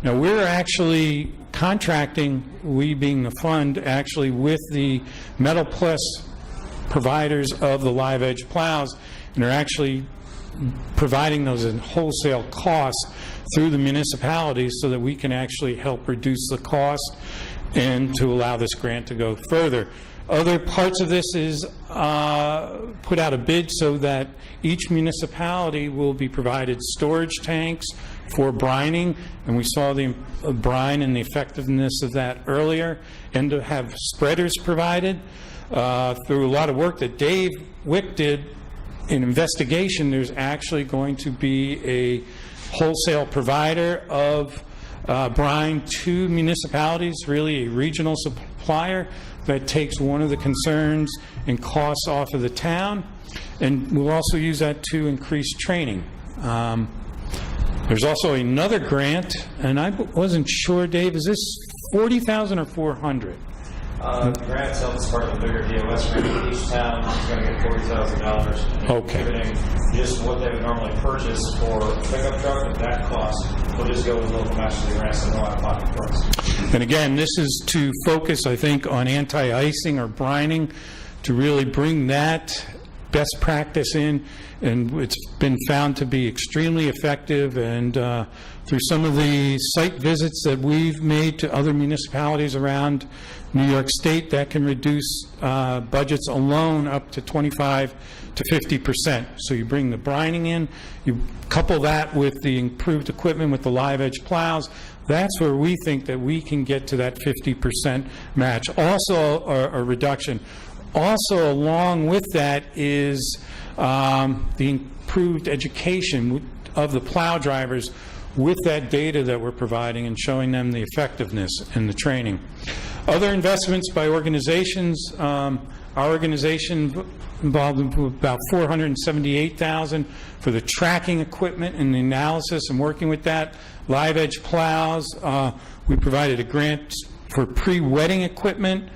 Speaker 11: we're actually contracting, we being the fund, actually with the Metal Plus providers of the Live Edge plows, and are actually providing those at wholesale costs through the municipalities so that we can actually help reduce the cost and to allow this grant to go further. Other parts of this is put out a bid so that each municipality will be provided storage tanks for brining, and we saw the brine and the effectiveness of that earlier, and to have spreaders provided. Through a lot of work that Dave Wick did in investigation, there's actually going to be a wholesale provider of brine to municipalities, really a regional supplier that takes one of the concerns and costs off of the town, and we'll also use that to increase training. There's also another grant, and I wasn't sure, Dave, is this 40,000 or 400?
Speaker 6: The grant itself is part of the bigger DOS grant. Each town is going to get $40,000.
Speaker 11: Okay.
Speaker 6: Contributing just what they would normally purchase for a pickup truck, and that cost will just go with local matches of the grants, so no out-of-pocket price.
Speaker 11: And again, this is to focus, I think, on anti-icing or brining, to really bring that best practice in, and it's been found to be extremely effective. And through some of the site visits that we've made to other municipalities around New York State, that can reduce budgets alone up to 25 to 50%. So you bring the brining in, you couple that with the improved equipment with the Live Edge plows, that's where we think that we can get to that 50% match. Also, a reduction. Also, along with that is the improved education of the plow drivers with that data that we're providing and showing them the effectiveness in the training. Other investments by organizations, our organization involved in about $478,000 for the tracking equipment and the analysis and working with that. Live Edge plows, we provided a grant for pre-wetting equipment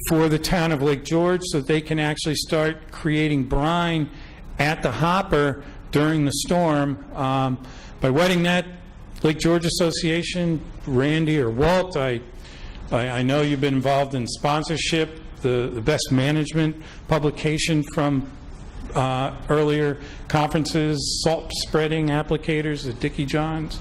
Speaker 11: for the town of Lake George so that they can actually start creating brine at the hopper during the storm. By wetting that, Lake George Association, Randy or Walt, I know you've been involved in sponsorship, the best management publication from earlier conferences, salt spreading applicators at Dickie Johns,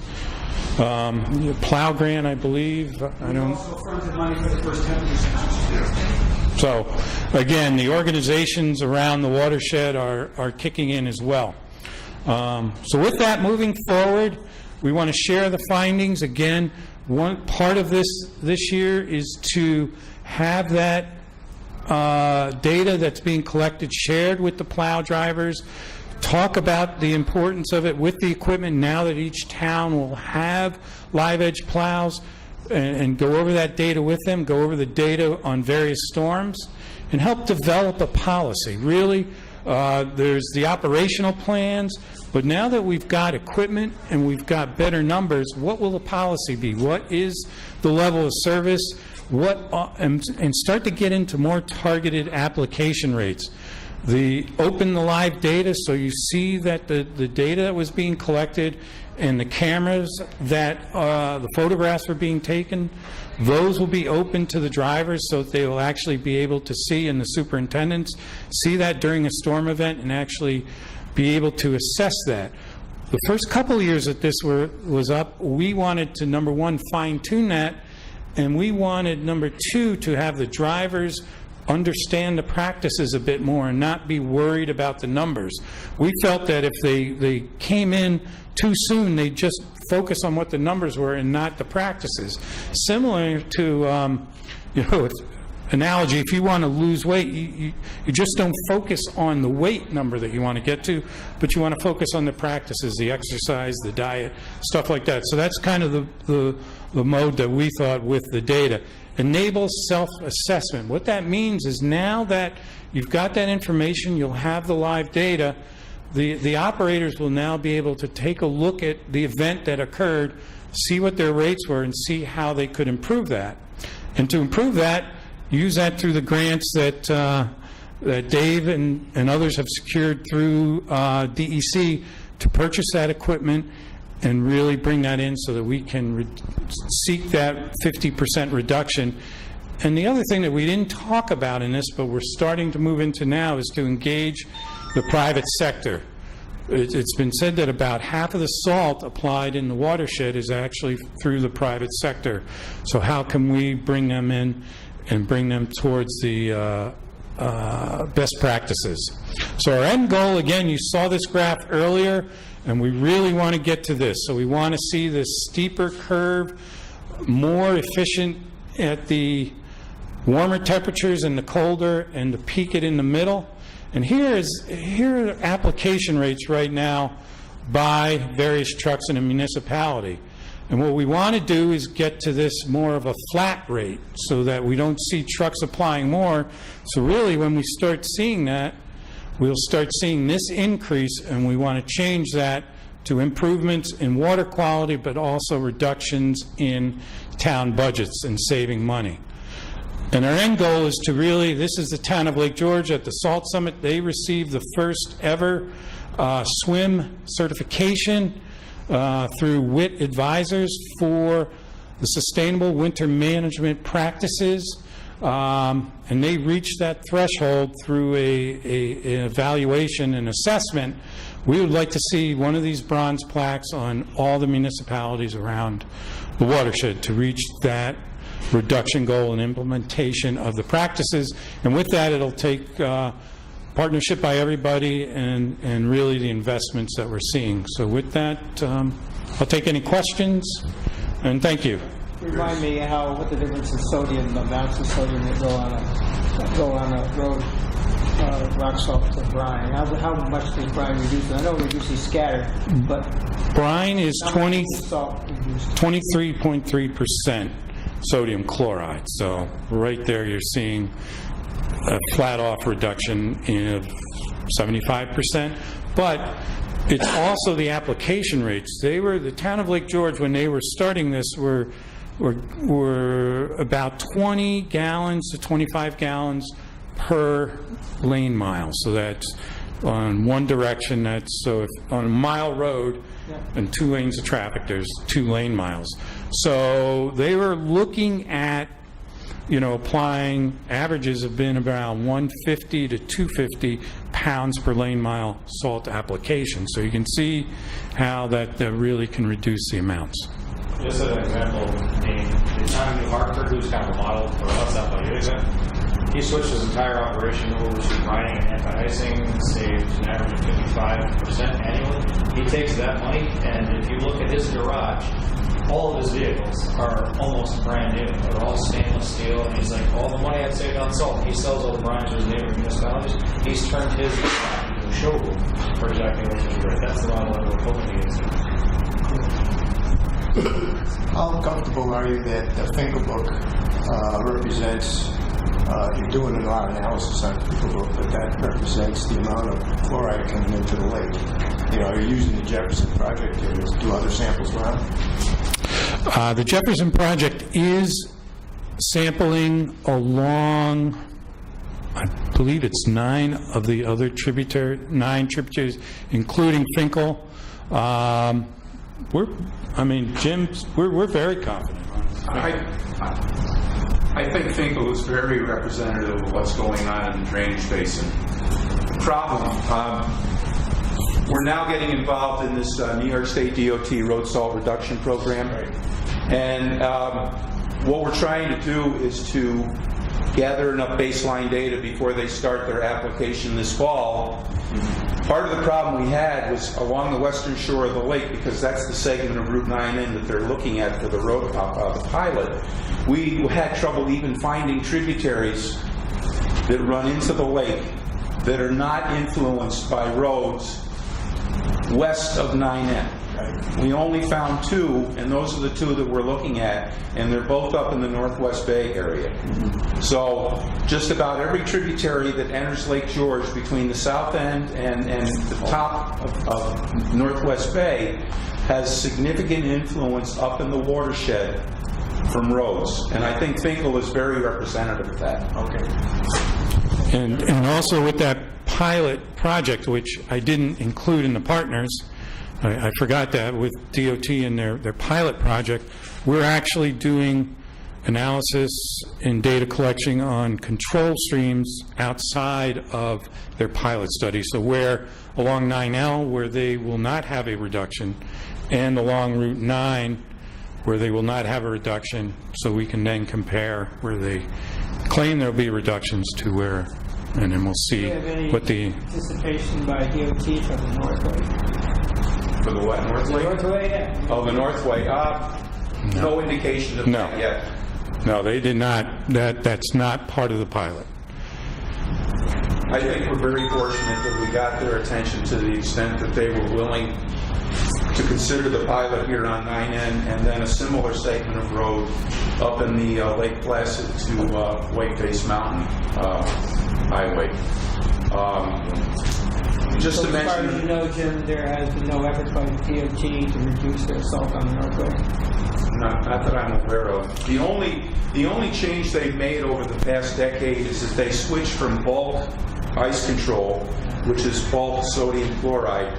Speaker 11: plow grant, I believe. I don't.
Speaker 10: Also fronted money for the first 10%.
Speaker 11: So, again, the organizations around the watershed are kicking in as well. So with that, moving forward, we want to share the findings. Again, one part of this year is to have that data that's being collected shared with the plow drivers, talk about the importance of it with the equipment now that each town will have Live Edge plows, and go over that data with them, go over the data on various storms, and help develop a policy. Really, there's the operational plans, but now that we've got equipment and we've got better numbers, what will the policy be? What is the level of service? And start to get into more targeted application rates. Open the live data so you see that the data that was being collected and the cameras that the photographs were being taken, those will be open to the drivers so that they will actually be able to see, and the superintendents see that during a storm event and actually be able to assess that. The first couple of years that this was up, we wanted to, number one, fine-tune that, and we wanted, number two, to have the drivers understand the practices a bit more and not be worried about the numbers. We felt that if they came in too soon, they'd just focus on what the numbers were and not the practices. Similar to, analogy, if you want to lose weight, you just don't focus on the weight number that you want to get to, but you want to focus on the practices, the exercise, the diet, stuff like that. So that's kind of the mode that we thought with the data. Enables self-assessment. What that means is now that you've got that information, you'll have the live data, the operators will now be able to take a look at the event that occurred, see what their rates were, and see how they could improve that. And to improve that, use that through the grants that Dave and others have secured through DEC to purchase that equipment and really bring that in so that we can seek that 50% reduction. And the other thing that we didn't talk about in this, but we're starting to move into now, is to engage the private sector. It's been said that about half of the salt applied in the watershed is actually through the private sector. So how can we bring them in and bring them towards the best practices? So our end goal, again, you saw this graph earlier, and we really want to get to this. So we want to see this steeper curve, more efficient at the warmer temperatures and the colder, and to peak it in the middle. And here are application rates right now by various trucks in a municipality. And what we want to do is get to this more of a flat rate so that we don't see trucks applying more. So really, when we start seeing that, we'll start seeing this increase, and we want to change that to improvements in water quality, but also reductions in town budgets and saving money. And our end goal is to really, this is the town of Lake George at the Salt Summit. They received the first ever SWIM certification through WIT Advisors for the Sustainable Winter Management Practices. And they reached that threshold through an evaluation and assessment. We would like to see one of these bronze plaques on all the municipalities around the watershed to reach that reduction goal and implementation of the practices. And with that, it'll take partnership by everybody and really the investments that we're seeing. So with that, I'll take any questions, and thank you.
Speaker 10: Remind me what the difference in sodium, the amounts of sodium that go on a road, rock salt to brine. How much does brine reduce? I know it reduces scatter, but
Speaker 11: brine is
Speaker 10: how much is salt reduced?
Speaker 11: 23.3% sodium chloride. So right there you're seeing a flat-off reduction of 75%. But it's also the application rates. The town of Lake George, when they were starting this, were about 20 gallons to 25 gallons per lane mile. So that's on one direction. So if on a mile road and 2 lanes of traffic, there's 2 lane miles. So they were looking at, applying, averages have been around 150 to 250 pounds per lane mile salt application. So you can see how that really can reduce the amounts.
Speaker 6: Just as an example, the town of New Hartford, who's kind of a model for us out by Utica, he switched his entire operation over to brining and anti-icing, saved an average of 55% annually. He takes that money, and if you look at his garage, all of his vehicles are almost brand new. They're all stainless steel, and he's like, all the money I'd saved on salt, he sells all the brines to his neighboring municipalities. He's turned his garage into a showroom for exactly what he's doing. That's the model that we're hoping to get to.
Speaker 5: How comfortable are you that the Finkel book represents, you're doing a lot of analysis on the Finkel book, but that represents the amount of chloride coming into the lake? Are you using the Jefferson Project to do other samples around?
Speaker 11: The Jefferson Project is sampling along, I believe it's 9 of the other tributaries, including Finkel. Jim, we're very confident.
Speaker 12: I think Finkel is very representative of what's going on in the drainage basin. Problem, we're now getting involved in this New York State DOT road salt reduction program. And what we're trying to do is to gather enough baseline data before they start their application this fall. Part of the problem we had was along the western shore of the lake, because that's the segment of Route 9 in that they're looking at for the road the pilot. we had trouble even finding tributaries that run into the lake that are not influenced by roads west of 9N. We only found 2, and those are the 2 that we're looking at, and they're both up in the Northwest Bay area. So just about every tributary that enters Lake George between the south end and the top of Northwest Bay has significant influence up in the watershed from roads. And I think Finkel is very representative of that.
Speaker 5: Okay.
Speaker 11: And also with that pilot project, which I didn't include in the partners, I forgot that with DOT and their pilot project, we're actually doing analysis and data collection on control streams outside of their pilot study. So where along 9L, where they will not have a reduction, and along Route 9, where they will not have a reduction, so we can then compare where they claim there'll be reductions to where, and then we'll see
Speaker 10: Do you have any
Speaker 11: what the...
Speaker 10: anticipation by DOT for the Northway?
Speaker 12: For the what, Northway?
Speaker 10: Northway, yeah.
Speaker 12: Oh, the Northway. No indication of
Speaker 11: No.
Speaker 12: that yet.
Speaker 11: No, they did not. That's not part of the pilot.
Speaker 12: I think we're very fortunate that we got their attention to the extent that they were willing to consider the pilot here on 9N and then a similar segment of road up in the Lake Placid to Whiteface Mountain Highway. Just
Speaker 10: So
Speaker 12: to
Speaker 10: as far as
Speaker 12: mention,
Speaker 10: you know, Jim, there has been no effort by DOT to reduce their salt on the Northway?
Speaker 12: not that I'm aware of. The only change they've made over the past decade is that they switched from bulk ice control, which is bulk sodium chloride,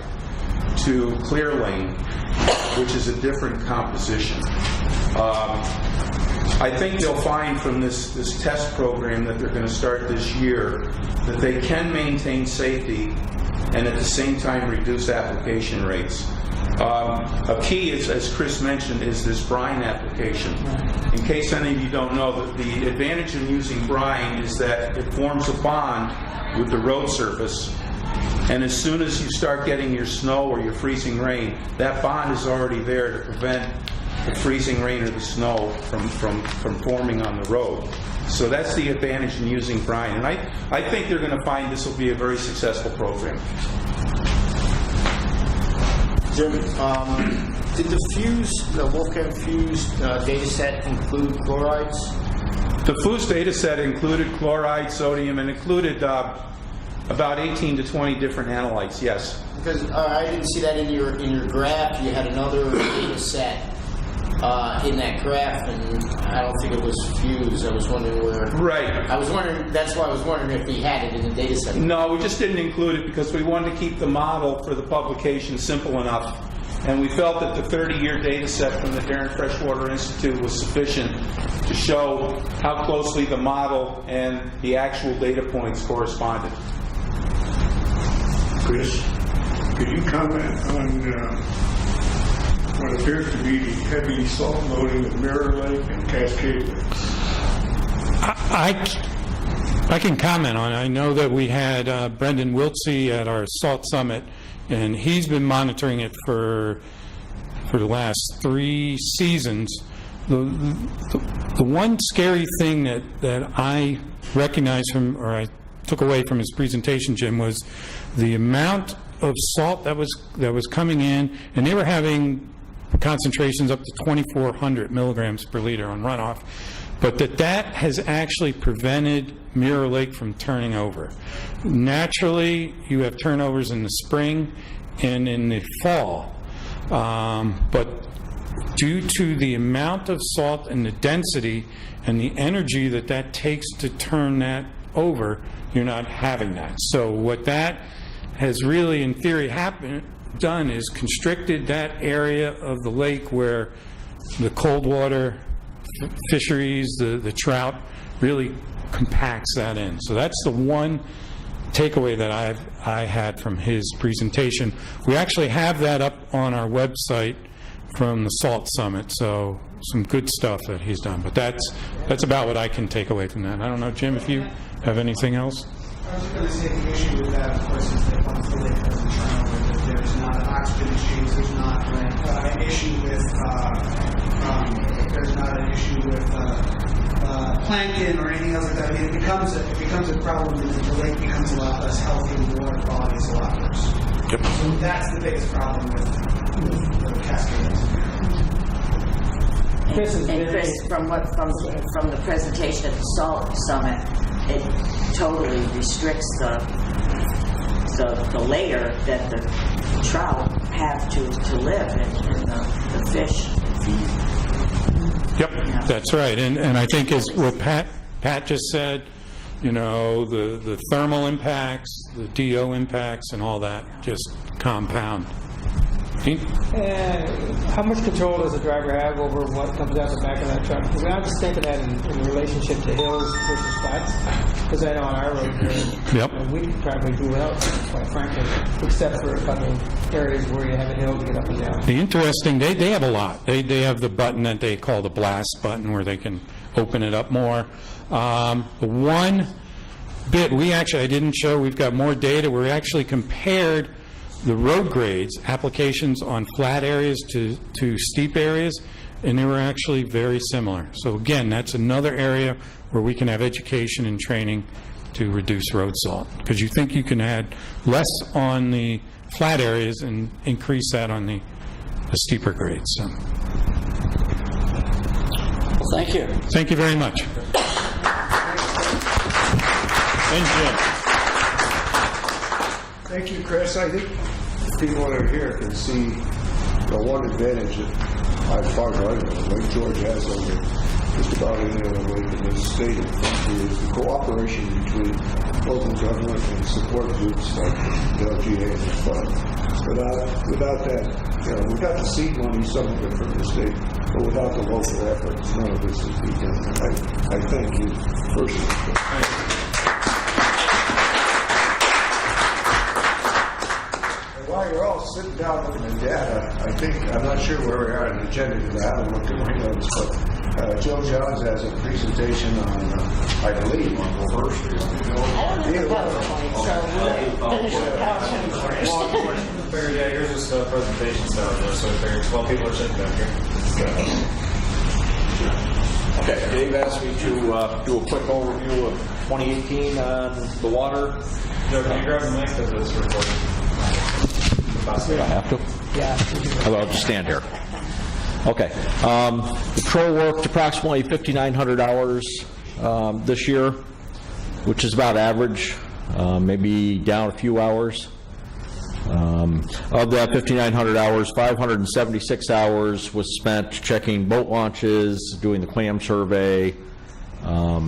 Speaker 12: to clear lane, which is a different composition. I think they'll find from this test program that they're going to start this year that they can maintain safety and at the same time reduce application rates. A key, as Chris mentioned, is this brine application. In case any of you don't know, the advantage in using brine is that it forms a bond with the road surface, and as soon as you start getting your snow or your freezing rain, that bond is already there to prevent the freezing rain or the snow from forming on the road. So that's the advantage in using brine. And I think they're going to find this will be a very successful program.
Speaker 13: Jim, did the Wolfcamp Fuse data set include chlorides?
Speaker 12: The FUSE data set included chloride, sodium, and included about 18 to 20 different analytes, yes.
Speaker 13: Because I didn't see that in your graph. You had another data set in that graph, and I don't think it was Fuse. I was wondering where.
Speaker 12: Right.
Speaker 13: That's why I was wondering if we had it in the data set.
Speaker 12: No, we just didn't include it because we wanted to keep the model for the publication simple enough. And we felt that the 30-year data set from the Darren Freshwater Institute was sufficient to show how closely the model and the actual data points corresponded.
Speaker 2: Chris, could you comment on what appears to be the heavy salt loading of Mirror Lake and Cascade Lakes?
Speaker 11: I can comment on it. I know that we had Brendan Wiltsey at our Salt Summit, and he's been monitoring it for the last 3 seasons. The one scary thing that I recognized from, or I took away from his presentation, Jim, was the amount of salt that was coming in, and they were having concentrations up to 2,400 milligrams per liter on runoff, but that has actually prevented Mirror Lake from turning over. Naturally, you have turnovers in the spring and in the fall, but due to the amount of salt and the density and the energy that takes to turn that over, you're not having that. So what that has really, in theory, done is constricted that area of the lake where the cold water fisheries, the trout, really compacts that in. So that's the one takeaway that I had from his presentation. We actually have that up on our website from the Salt Summit, so some good stuff that he's done. But that's about what I can take away from that. I don't know, Jim, if you have anything else?
Speaker 14: I was going to say the issue with that, of course, is that once the lake doesn't turnover, that there's not oxygen exchange, there's not an issue with there's not an issue with plankton or anything else like that. I mean, it becomes a problem because the lake becomes a lot less healthy and the water quality is a lot worse.
Speaker 12: Yep.
Speaker 14: So that's the biggest problem with the cascades.
Speaker 15: And Chris, from the presentation at the Salt Summit, it totally restricts the layer that the trout have to live in the fish.
Speaker 11: Yep, that's right. And I think as what Pat just said, you know, the thermal impacts, the DO impacts, and all that just compound.
Speaker 10: How much control does the driver have over what comes out the back of that truck? Because I'm just thinking that in relationship to hills versus flats. Because I know on our road here, we could probably do without, quite frankly, except for a couple of areas where you have a hill to get up and down.
Speaker 11: The interesting, they have a lot. They have the button that they call the blast button where they can open it up more. The one bit I didn't show, we've got more data, we actually compared the road grades, applications on flat areas to steep areas, and they were actually very similar. So again, that's another area where we can have education and training to reduce road salt, because you think you can add less on the flat areas and increase that on the steeper grades. So.
Speaker 1: Well, thank you.
Speaker 11: Thank you very much.
Speaker 2: And Jim. Thank you, Chris. I think people that are here can see the one advantage that, as far as I know, Lake George has over just about any other lake in this state of the country is the cooperation between local government and support groups like the LGA and the fund. Without that, we got the seed money, some of it from the state, but without the local efforts, none of this would be done. I thank you personally. While you're all sitting down looking at data, I'm not sure where we are in the agenda because I haven't looked at my notes, but Joe Johns has a presentation on, I believe, on forestry.
Speaker 15: I don't have a PowerPoint, so we'll finish the PowerPoint first.
Speaker 6: Yeah, here's just a presentation style, so I figured 12 people are sitting back here.
Speaker 16: Okay, Dave asked me to do a quick overview of 2018 on the water.
Speaker 6: Joe, can you grab the mic because it's recording?
Speaker 16: Do I have to?
Speaker 15: Yeah.
Speaker 16: I'll just stand here. Okay. The patrol worked approximately 5,900 hours this year, which is about average, maybe down a few hours. Of that 5,900 hours, 576 hours was spent checking boat launches, doing the clam survey,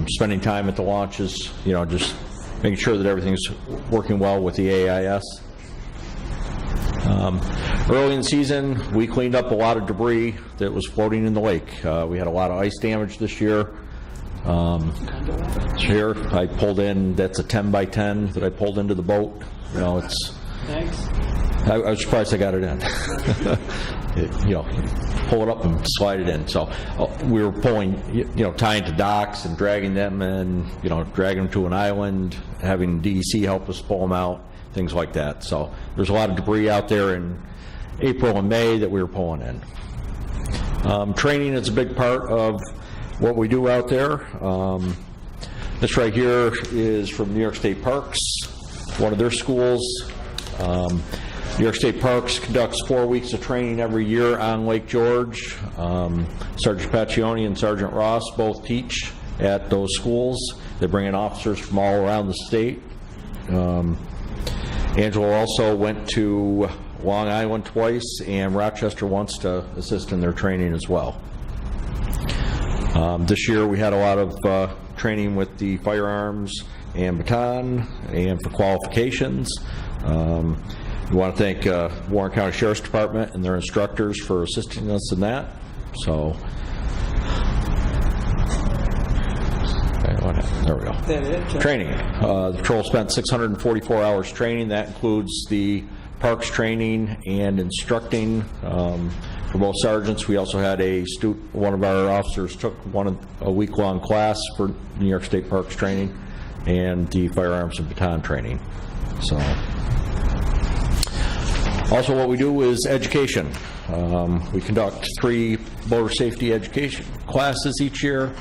Speaker 16: spending time at the launches, just making sure that everything's working well with the AIS. Early in the season, we cleaned up a lot of debris that was floating in the lake. We had a lot of ice damage this year. Here, I pulled in, that's a 10 by 10 that I pulled into the boat.
Speaker 15: Thanks.
Speaker 16: I was surprised I got it in. Pull it up and slide it in. So we were pulling, tying to docks and dragging them in, dragging them to an island, having DEC help us pull them out, things like that. So there's a lot of debris out there in April and May that we were pulling in. Training is a big part of what we do out there. This right here is from New York State Parks, one of their schools. New York State Parks conducts 4 weeks of training every year on Lake George. Sergeant Paccioni and Sergeant Ross both teach at those schools. They bring in officers from all around the state. Angela also went to Long Island twice and Rochester once to assist in their training as well. This year we had a lot of training with the firearms and baton and for qualifications. We want to thank Warren County Sheriff's Department and their instructors for assisting us in that. So, there we go. Training. The patrol spent 644 hours training. That includes the parks training and instructing for both sergeants. We also had one of our officers took a week-long class for New York State Parks training and the firearms and baton training. So, also what we do is education. We conduct 3 motor safety education classes each year.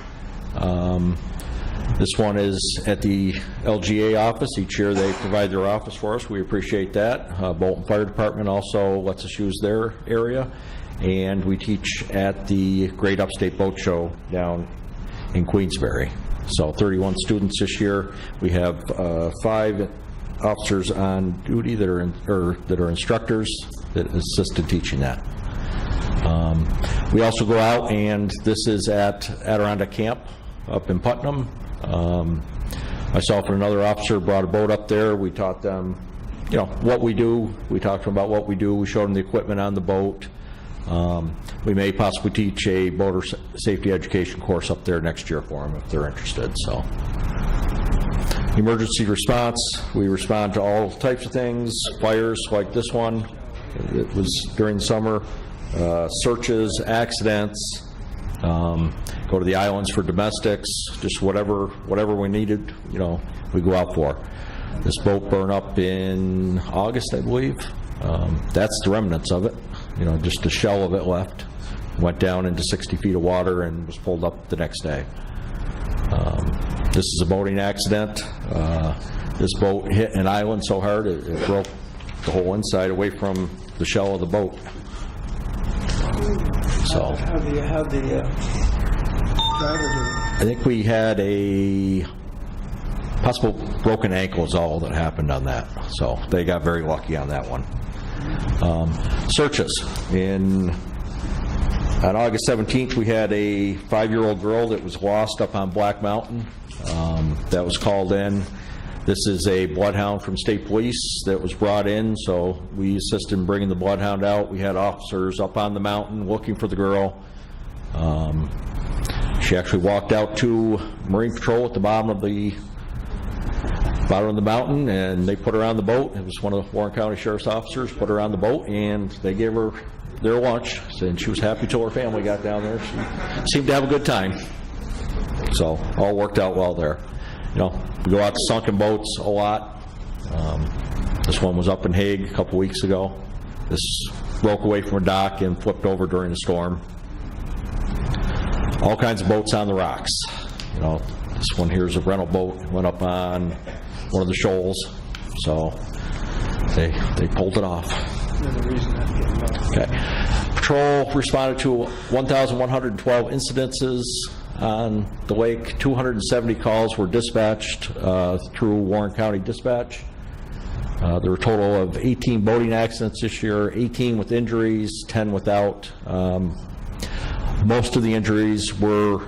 Speaker 16: This one is at the LGA office. Each year they provide their office for us. We appreciate that. Bolton Fire Department also lets us use their area. And we teach at the Great Upstate Boat Show down in Queensbury. So 31 students this year. We have 5 officers on duty that are instructors that assist in teaching that. We also go out, and this is at Adirondack Camp up in Putnam. Myself and another officer brought a boat up there. We taught them, what we do. We talked to them about what we do. We showed them the equipment on the boat. We may possibly teach a boater safety education course up there next year for them if they're interested. So, emergency response, we respond to all types of things, fires like this one. It was during the summer, searches, accidents, go to the islands for domestics, just whatever we needed, we go out for. This boat burned up in August, I believe. That's the remnants of it, just the shell of it left. Went down into 60 feet of water and was pulled up the next day. This is a boating accident. This boat hit an island so hard it broke the whole inside away from the shell of the boat. So,
Speaker 10: How'd the driver do?
Speaker 16: I think we had a possible broken ankle is all that happened on that. So they got very lucky on that one. Searches. On August 17th, we had a 5-year-old girl that was lost up on Black Mountain. That was called in. This is a bloodhound from state police that was brought in, so we assisted in bringing the bloodhound out. We had officers up on the mountain looking for the girl. She actually walked out to Marine Patrol at the bottom of the mountain, and they put her on the boat. It was one of the Warren County Sheriff's officers put her on the boat, and they gave her their lunch, and she was happy till her family got down there. She seemed to have a good time. So all worked out well there. We go out to sunken boats a lot. This one was up in Hague a couple weeks ago. This broke away from a dock and flipped over during the storm. All kinds of boats on the rocks. This one here is a rental boat. Went up on one of the shoals, so they pulled it off. Okay. Patrol responded to 1,112 incidences on the lake. 270 calls were dispatched through Warren County Dispatch. There were a total of 18 boating accidents this year, 18 with injuries, 10 without. Most of the injuries were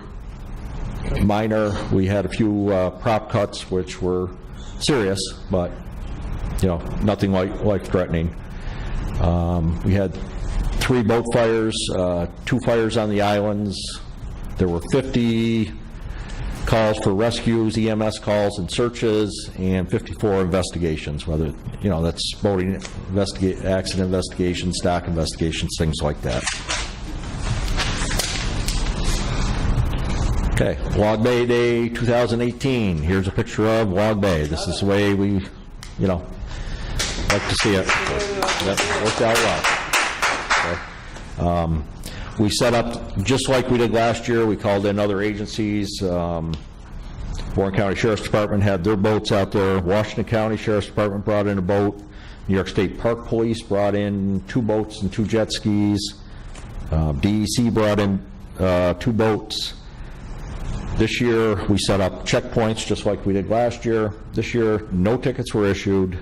Speaker 16: minor. We had a few prop cuts, which were serious, but nothing life-threatening. We had 3 boat fires, 2 fires on the islands. There were 50 calls for rescues, EMS calls and searches, and 54 investigations, whether, that's boating accident investigations, dock investigations, things like that. Okay, Log Bay Day 2018. Here's a picture of Log Bay. This is the way we, like to see it. That worked out well. Okay. We set up, just like we did last year, we called in other agencies. Warren County Sheriff's Department had their boats out there. Washington County Sheriff's Department brought in a boat. New York State Park Police brought in 2 boats and 2 jet skis. DEC brought in 2 boats. This year, we set up checkpoints just like we did last year. This year, no tickets were issued,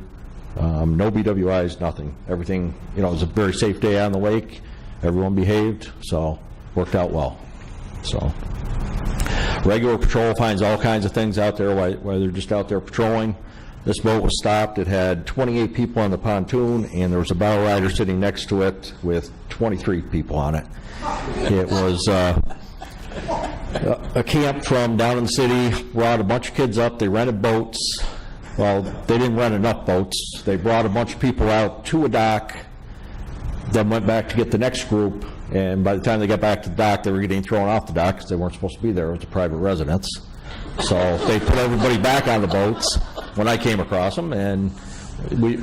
Speaker 16: no BWIs, nothing. Everything, it was a very safe day on the lake. Everyone behaved, so worked out well. So, regular patrol finds all kinds of things out there while they're just out there patrolling. This boat was stopped. It had 28 people on the pontoon, and there was a bow rider sitting next to it with 23 people on it. It was a camp from down in the city, brought a bunch of kids up. They rented boats. Well, they didn't rent enough boats. They brought a bunch of people out to a dock, then went back to get the next group, and by the time they got back to the dock, they were getting thrown off the dock because they weren't supposed to be there. It was a private residence. So they put everybody back on the boats when I came across them, and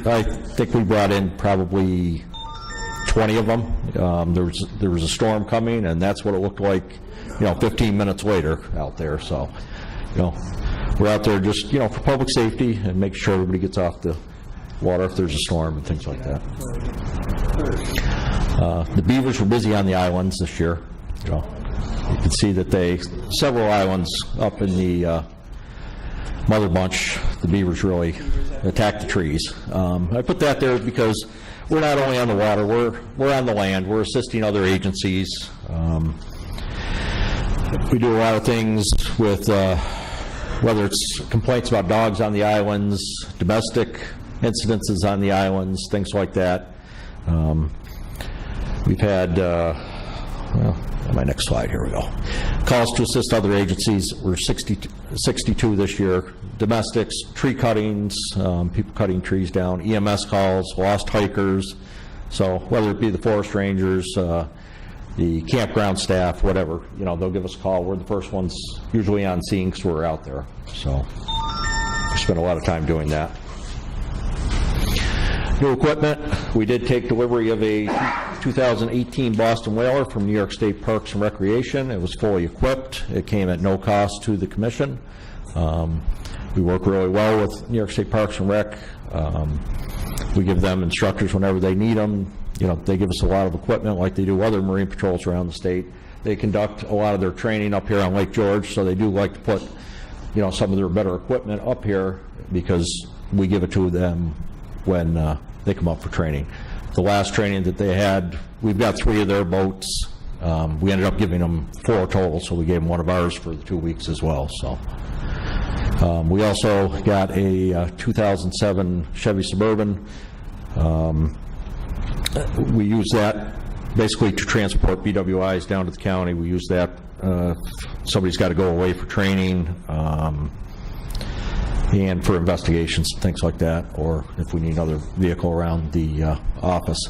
Speaker 16: I think we brought in probably 20 of them. There was a storm coming, and that's what it looked like, 15 minutes later out there. So, we're out there just, for public safety and make sure everybody gets off the water if there's a storm and things like that. The beavers were busy on the islands this year. You can see that several islands up in the Mother Bunch, the beavers really attacked the trees. I put that there because we're not only on the water, we're on the land. We're assisting other agencies. We do a lot of things with whether it's complaints about dogs on the islands, domestic incidences on the islands, things like that. We've had, my next slide, here we go. Calls to assist other agencies. We're 62 this year. Domestics, tree cuttings, people cutting trees down, EMS calls, lost hikers. So whether it be the forest rangers, the campground staff, whatever, they'll give us a call. We're the first ones usually on scene because we're out there. So we spend a lot of time doing that. New equipment. We did take delivery of a 2018 Boston Whaler from New York State Parks and Recreation. It was fully equipped. It came at no cost to the commission. We work really well with New York State Parks and Rec. We give them instructors whenever they need them. They give us a lot of equipment like they do other marine patrols around the state. They conduct a lot of their training up here on Lake George, so they do like to put, some of their better equipment up here because we give it to them when they come up for training. The last training that they had, we've got 3 of their boats. We ended up giving them 4 total, so we gave them one of ours for the 2 weeks as well. So we also got a 2007 Chevy Suburban. We use that basically to transport BWIs down to the county. We use that. Somebody's got to go away for training and for investigations, things like that, or if we need another vehicle around the office.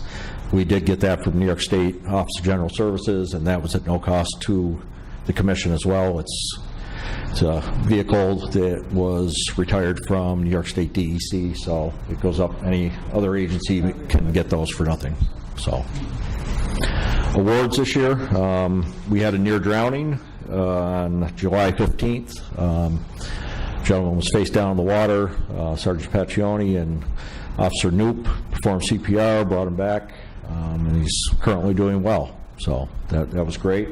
Speaker 16: We did get that from New York State Office of General Services, and that was at no cost to the commission as well. It's a vehicle that was retired from New York State DEC, so it goes up. Any other agency can get those for nothing. So, awards this year. We had a near drowning on July 15th. Gentleman was face down in the water. Sergeant Paccioni and Officer Knoop performed CPR, brought him back, and he's currently doing well. So that was great.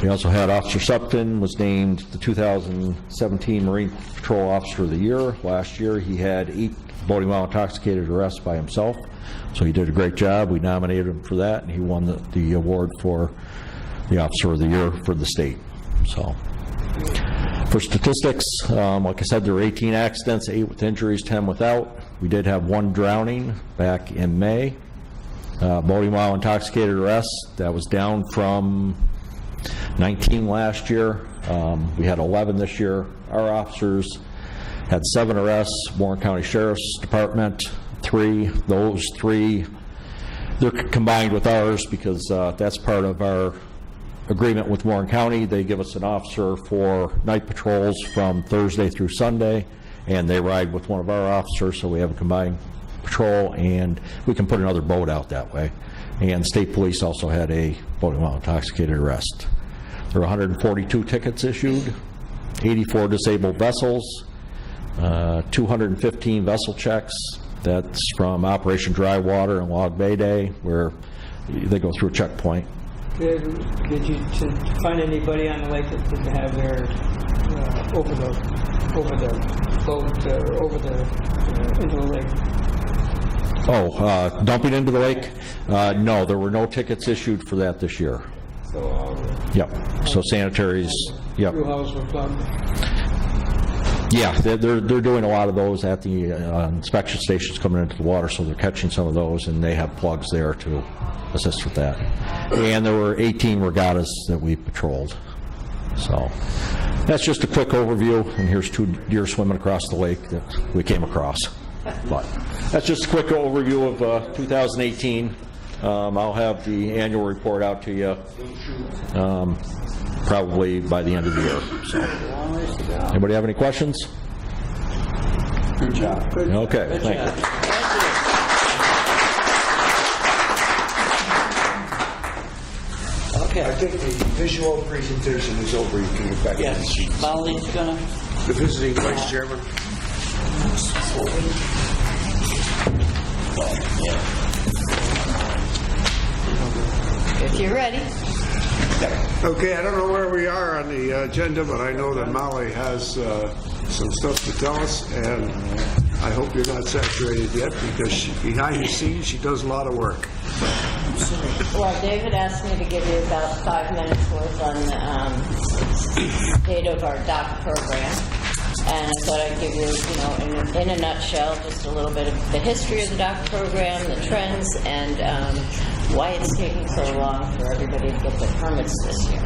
Speaker 16: We also had Officer Supton was named the 2017 Marine Patrol Officer of the Year. Last year he had 8 boating while intoxicated arrests by himself, so he did a great job. We nominated him for that, and he won the award for the Officer of the Year for the state. So, for statistics, like I said, there were 18 accidents, 8 with injuries, 10 without. We did have 1 drowning back in May. Boating while intoxicated arrests, that was down from 19 last year. We had 11 this year. Our officers had 7 arrests. Warren County Sheriff's Department, 3. Those 3, they're combined with ours because that's part of our agreement with Warren County. They give us an officer for night patrols from Thursday through Sunday, and they ride with one of our officers, so we have a combined patrol, and we can put another boat out that way. And state police also had a boating while intoxicated arrest. There were 142 tickets issued, 84 disabled vessels, 215 vessel checks. That's from Operation Dry Water and Log Bay Day, where they go through a checkpoint.
Speaker 10: Did you find anybody on the lake that didn't have their over the boat into the lake?
Speaker 16: Dumping into the lake? No, there were no tickets issued for that this year.
Speaker 10: So
Speaker 16: yep. So sanitaries. Yep.
Speaker 10: Crew houses were plugged.
Speaker 16: Yeah, they're doing a lot of those at the inspection stations coming into the water, so they're catching some of those, and they have plugs there to assist with that. And there were 18 regattas that we patrolled. So that's just a quick overview, and here's 2 deer swimming across the lake that we came across. But that's just a quick overview of 2018. I'll have the annual report out to you probably by the end of the year. So, anybody have any questions?
Speaker 1: Good job.
Speaker 16: Okay, thank you.
Speaker 10: Okay.
Speaker 2: I think the visual presentation is over. You can get back to the sheet.
Speaker 15: Molly's gonna.
Speaker 2: The visiting vice chairman.
Speaker 15: If you're ready.
Speaker 2: Okay, I don't know where we are on the agenda, but I know that Molly has some stuff to tell us, and I hope you're not saturated yet, because behind the scenes, she does a lot of work.
Speaker 15: Well, David asked me to give you about 5 minutes worth on the state of our DOC program. And I thought I'd give you, in a nutshell, just a little bit of the history of the DOC program, the trends, and why it's taking so long for everybody to get their permits this year.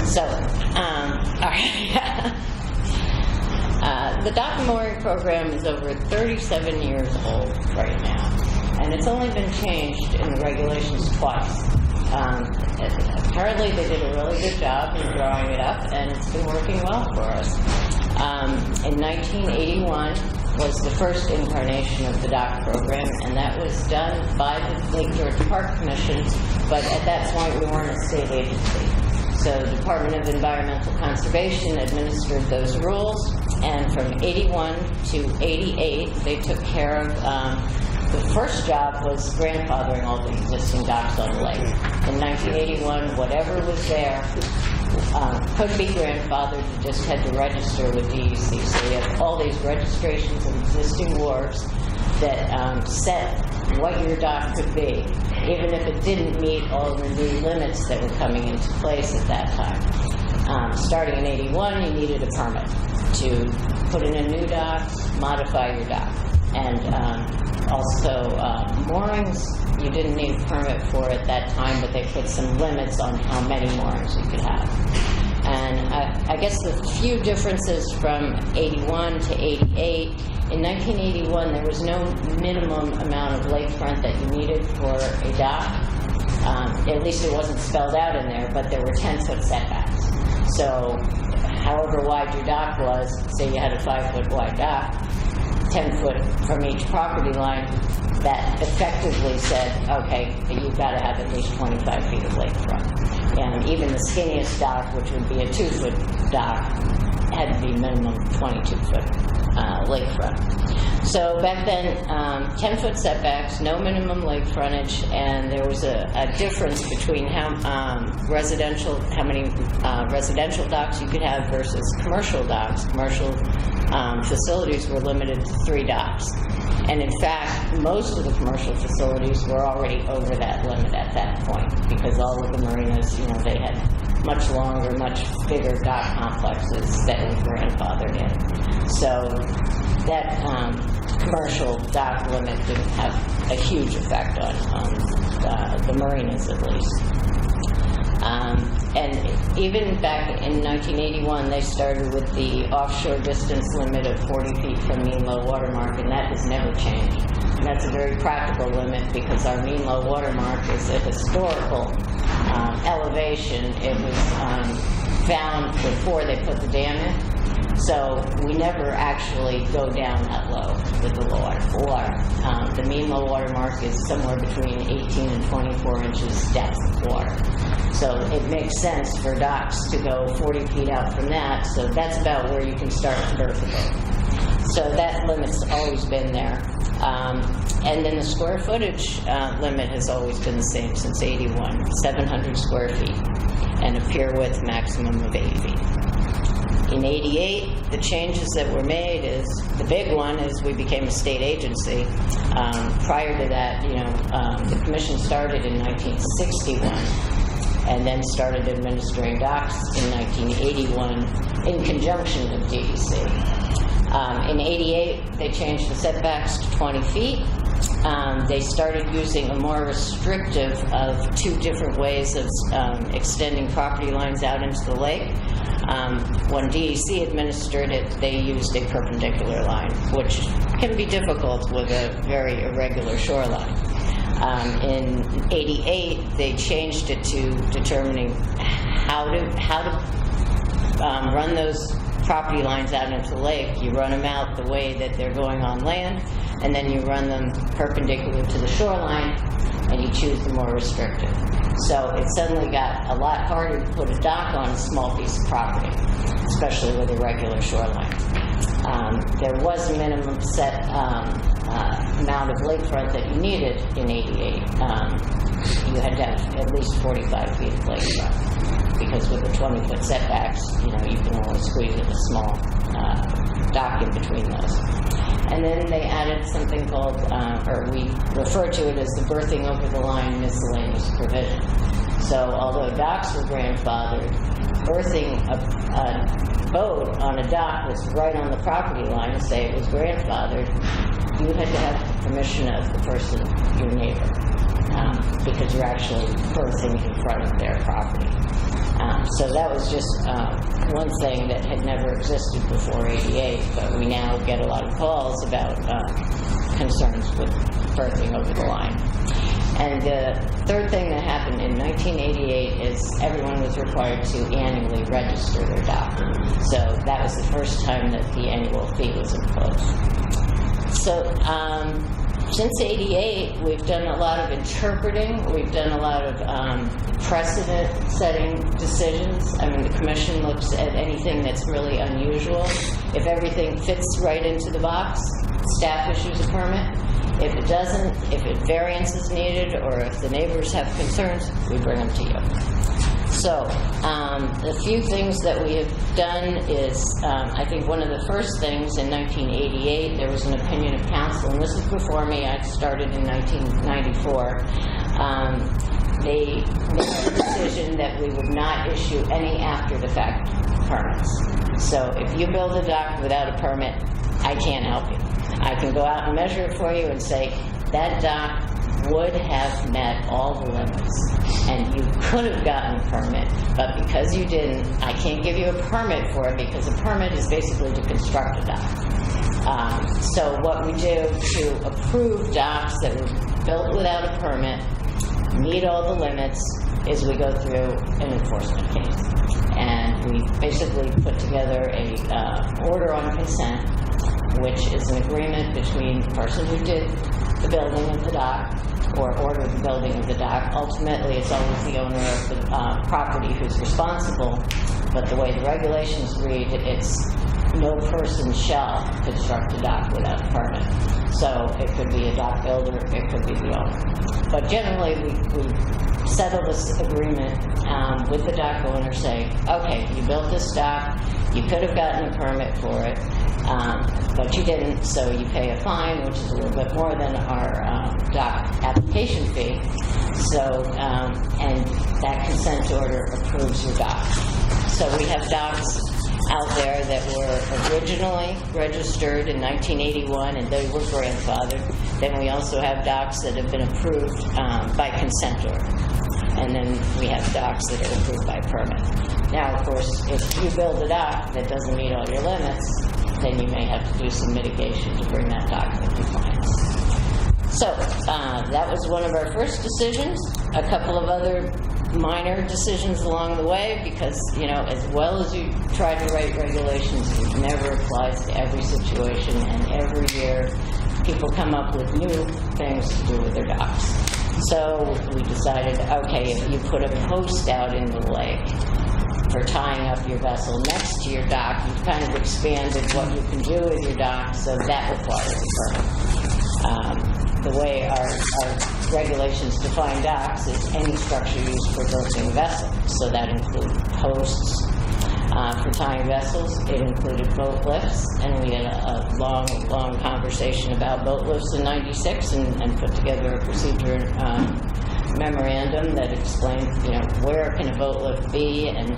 Speaker 15: So, all right. The DOC mooring program is over 37 years old right now, and it's only been changed in the regulations twice. Apparently they did a really good job in drawing it up, and it's been working well for us. In 1981 was the first incarnation of the DOC program, and that was done by the Lake George Park Commission, but at that point we weren't a state agency. So the Department of Environmental Conservation administered those rules, and from 81 to 88 they took care of the first job was grandfathering all the existing docks on the lake. In 1981, whatever was there could be grandfathered. You just had to register with DEC. So you have all these registrations of existing wharves that set what your dock could be, even if it didn't meet all the new limits that were coming into place at that time. Starting in 81, you needed a permit to put in a new dock, modify your dock. And also, moorings, you didn't need a permit for at that time, but they put some limits on how many moorings you could have. And I guess the few differences from 81 to 88, in 1981 there was no minimum amount of lakefront that you needed for a dock. At least it wasn't spelled out in there, but there were 10-foot setbacks. So however wide your dock was, say you had a 5-foot wide dock, 10 foot from each property line, that effectively said, okay, you've got to have at least 25 feet of lakefront. And even the skinniest dock, which would be a 2-foot dock, had to be minimum 22-foot lakefront. So back then, 10-foot setbacks, no minimum lake frontage, and there was a difference between how many residential docks you could have versus commercial docks. Commercial facilities were limited to 3 docks. And in fact, most of the commercial facilities were already over that limit at that point, because all of the marinas, they had much longer, much bigger dock complexes that were grandfathered in. So that commercial dock limit didn't have a huge effect on the marinas, at least. And even back in 1981, they started with the offshore distance limit of 40 feet from mean low water mark, and that has never changed. And that's a very practical limit, because our mean low water mark is a historical elevation. It was found before they put the dam in. So we never actually go down that low with the water. The mean low water mark is somewhere between 18 and 24 inches depth of water. So it makes sense for docks to go 40 feet out from that, so that's about where you can start to berth a boat. So that limit's always been there. And then the square footage limit has always been the same since 81, 700 square feet, and a pier width maximum of 80 feet. In 88, the changes that were made is, the big one is we became a state agency. Prior to that, the commission started in 1961 and then started administering docks in 1981 in conjunction with DEC. In 88, they changed the setbacks to 20 feet. They started using a more restrictive of 2 different ways of extending property lines out into the lake. When DEC administered it, they used a perpendicular line, which can be difficult with a very irregular shoreline. In 88, they changed it to determining how to run those property lines out into the lake. You run them out the way that they're going on land, and then you run them perpendicular to the shoreline, and you choose the more restrictive. So it suddenly got a lot harder to put a dock on a small piece of property, especially with a regular shoreline. There was a minimum set amount of lakefront that you needed in 88. You had to have at least 45 feet of lakefront, because with the 20-foot setbacks, you can only squeeze in a small dock in between those. And then they added something called, or we refer to it as the berthing over the line miscellaneous provision. So although docks were grandfathered, berthing a boat on a dock was right on the property line, say it was grandfathered, you had to have the permission of the person, your neighbor, because you're actually berthing in front of their property. So that was just one thing that had never existed before 88, but we now get a lot of calls about concerns with berthing over the line. And the third thing that happened in 1988 is everyone was required to annually register their dock. So that was the first time that the annual fee was imposed. So since 88, we've done a lot of interpreting. We've done a lot of precedent-setting decisions. I mean, the commission looks at anything that's really unusual. If everything fits right into the box, staff issues a permit. If it doesn't, if a variance is needed, or if the neighbors have concerns, we bring them to you. So, the few things that we have done is, I think one of the first things in 1988, there was an opinion of council, and this was before me, I started in 1994. They made a decision that we would not issue any after-the-fact permits. So if you build a dock without a permit, I can't help you. I can go out and measure it for you and say, that dock would have met all the limits, and you could have gotten a permit, but because you didn't, I can't give you a permit for it, because a permit is basically to construct a dock. So what we do to approve docks that were built without a permit, meet all the limits, is we go through an enforcement case. And we basically put together a order on consent, which is an agreement between the person who did the building of the dock or ordered the building of the dock. Ultimately, it's always the owner of the property who's responsible, but the way the regulations read, it's no person shall construct a dock without a permit. So it could be a dock builder, it could be the owner. But generally, we settle this agreement with the dock owner saying, okay, you built this dock, you could have gotten a permit for it, but you didn't, so you pay a fine, which is a little bit more than our dock application fee. So, and that consent order approves your dock. So we have docks out there that were originally registered in 1981, and they were grandfathered. Then we also have docks that have been approved by consent order. And then we have docks that are approved by permit. Now, of course, if you build a dock that doesn't meet all your limits, then you may have to do some mitigation to bring that dock into compliance. So that was one of our first decisions. A couple of other minor decisions along the way, because, as well as you try to write regulations, it never applies to every situation, and every year people come up with new things to do with their docks. So we decided, okay, if you put a post out in the lake for tying up your vessel next to your dock, you've kind of expanded what you can do with your dock, so that requires a permit. The way our regulations define docks is any structure used for berthing vessels. So that includes posts for tying vessels. It included boat lifts, and we had a long conversation about boat lifts in '96, and put together a procedure memorandum that explained, where can a boat lift be, and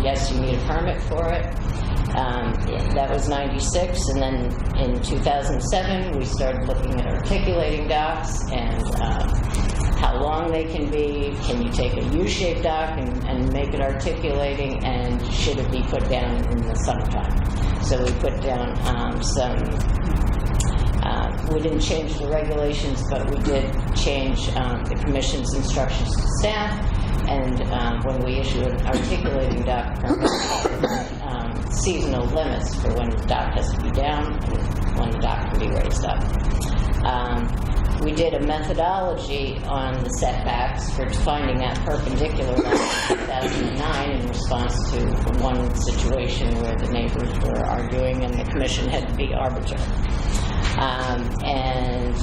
Speaker 15: yes, you need a permit for it. That was '96, and then in 2007 we started looking at articulating docks and how long they can be. Can you take a U-shaped dock and make it articulating, and should it be put down in the summertime? So we put down we didn't change the regulations, but we did change the commission's instructions to staff, and when we issue an articulating dock permit, seasonal limits for when the dock has to be down and when the dock can be raised up. We did a methodology on the setbacks for finding that perpendicular line in 2009 in response to one situation where the neighbors were arguing and the commission had to be arbiter. And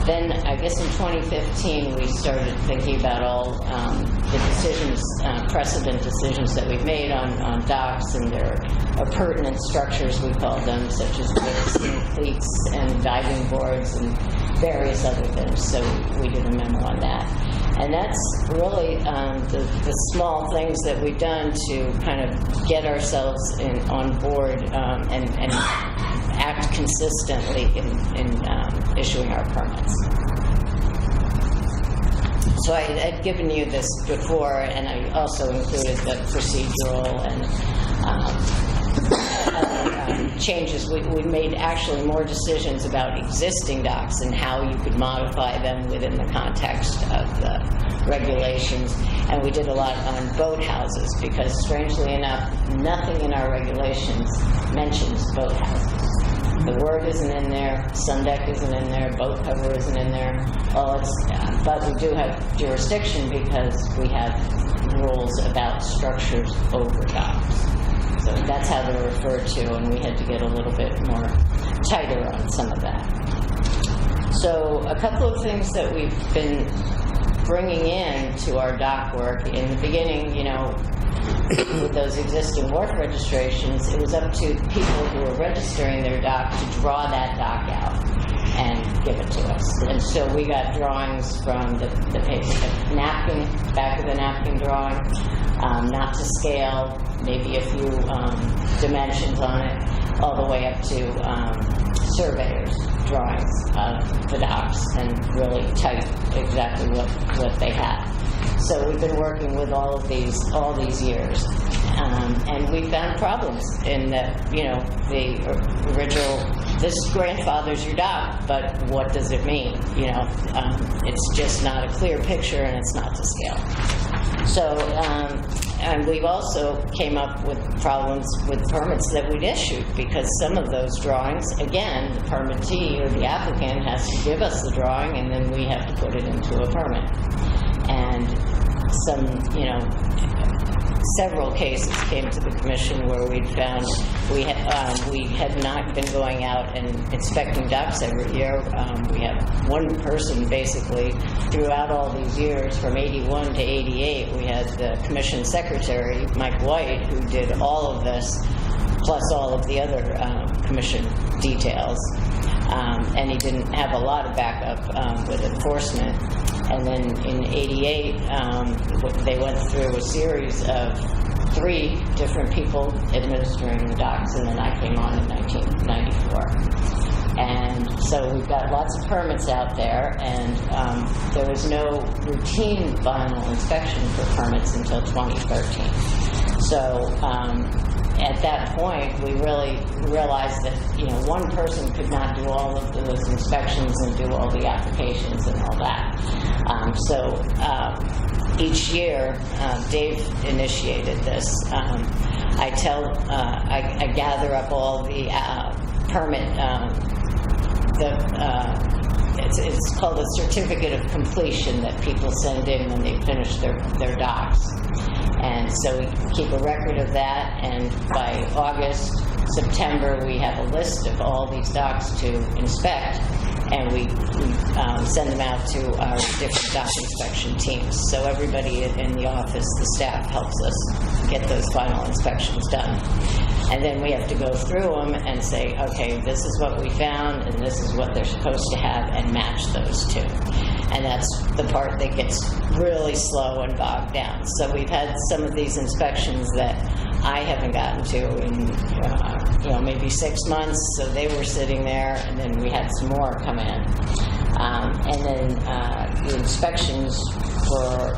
Speaker 15: then I guess in 2015 we started thinking about all the decisions, precedent decisions that we've made on docks and their appurtenant structures, we call them, such as wicks and cleats and diving boards and various other things. So we did a memo on that. And that's really the small things that we've done to kind of get ourselves on board and act consistently in issuing our permits. So I'd given you this before, and I also included the procedural and other changes. We made actually more decisions about existing docks and how you could modify them within the context of the regulations. And we did a lot on boathouses because, strangely enough, nothing in our regulations mentions boathouses. The word isn't in there, sun deck isn't in there, boat cover isn't in there. But we do have jurisdiction because we have rules about structures over docks. So that's how they're referred to, and we had to get a little bit more tighter on some of that. So a couple of things that we've been bringing in to our dock work. In the beginning, with those existing wharf registrations, it was up to people who were registering their dock to draw that dock out and give it to us. And so we got drawings from the napkin, back of the napkin drawing, not to scale, maybe a few dimensions on it, all the way up to surveyors' drawings of the docks and really tight exactly what they had. So we've been working with all these years, and we found problems in that, the original, this grandfathers your dock, but what does it mean? It's just not a clear picture and it's not to scale. So, and we've also came up with problems with permits that we'd issued because some of those drawings, again, the permittee or the applicant has to give us the drawing and then we have to put it into a permit. And several cases came to the commission where we'd found we had not been going out and inspecting docks every year. We have one person basically throughout all these years, from 81 to 88, we had the commission secretary, Mike White, who did all of this, plus all of the other commission details. And he didn't have a lot of backup with enforcement. And then in 88, they went through a series of 3 different people administering the docks, and then I came on in 1994. And so we've got lots of permits out there, and there was no routine final inspection for permits until 2013. So at that point, we really realized that one person could not do all of those inspections and do all the applications and all that. So each year, Dave initiated this. I gather up all the permit. It's called a certificate of completion that people send in when they finish their docks. And so we keep a record of that, and by August, September, we have a list of all these docks to inspect, and we send them out to our different dock inspection teams. So everybody in the office, the staff, helps us get those final inspections done. And then we have to go through them and say, okay, this is what we found, and this is what they're supposed to have, and match those two. And that's the part that gets really slow and bogged down. So we've had some of these inspections that I haven't gotten to in, maybe 6 months, so they were sitting there, and then we had some more come in. And then the inspections for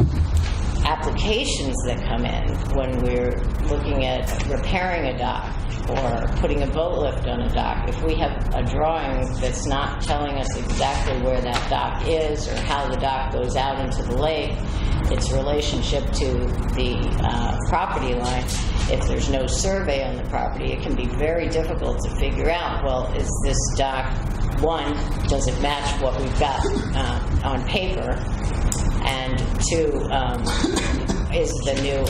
Speaker 15: applications that come in when we're looking at repairing a dock or putting a boat lift on a dock. If we have a drawing that's not telling us exactly where that dock is or how the dock goes out into the lake, its relationship to the property line, if there's no survey on the property, it can be very difficult to figure out, well, is this dock one, does it match what we've got on paper? And two, is the new,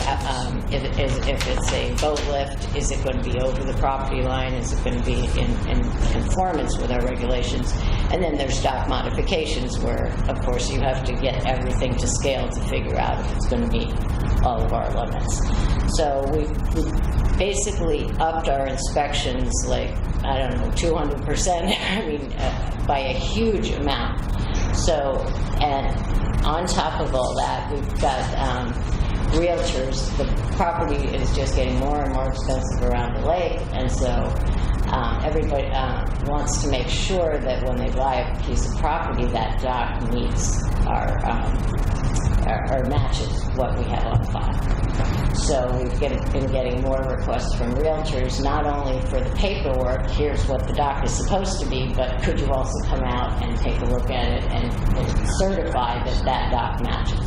Speaker 15: if it's a boat lift, is it going to be over the property line? Is it going to be in conformance with our regulations? And then there's dock modifications where, of course, you have to get everything to scale to figure out if it's going to meet all of our limits. So we've basically upped our inspections like, I don't know, 200%, I mean, by a huge amount. So, and on top of all that, we've got realtors. The property is just getting more and more expensive around the lake, and so everybody wants to make sure that when they buy a piece of property, that dock meets or matches what we have on file. So we've been getting more requests from realtors, not only for the paperwork, here's what the dock is supposed to be, but could you also come out and take a look at it and certify that that dock matches?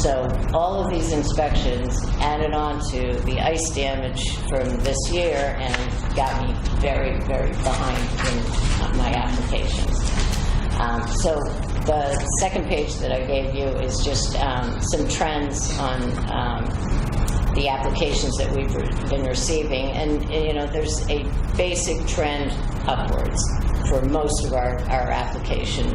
Speaker 15: So all of these inspections added on to the ice damage from this year and got me very, very behind in my applications. So the second page that I gave you is just some trends on the applications that we've been receiving. And you know, there's a basic trend upwards for most of our applications.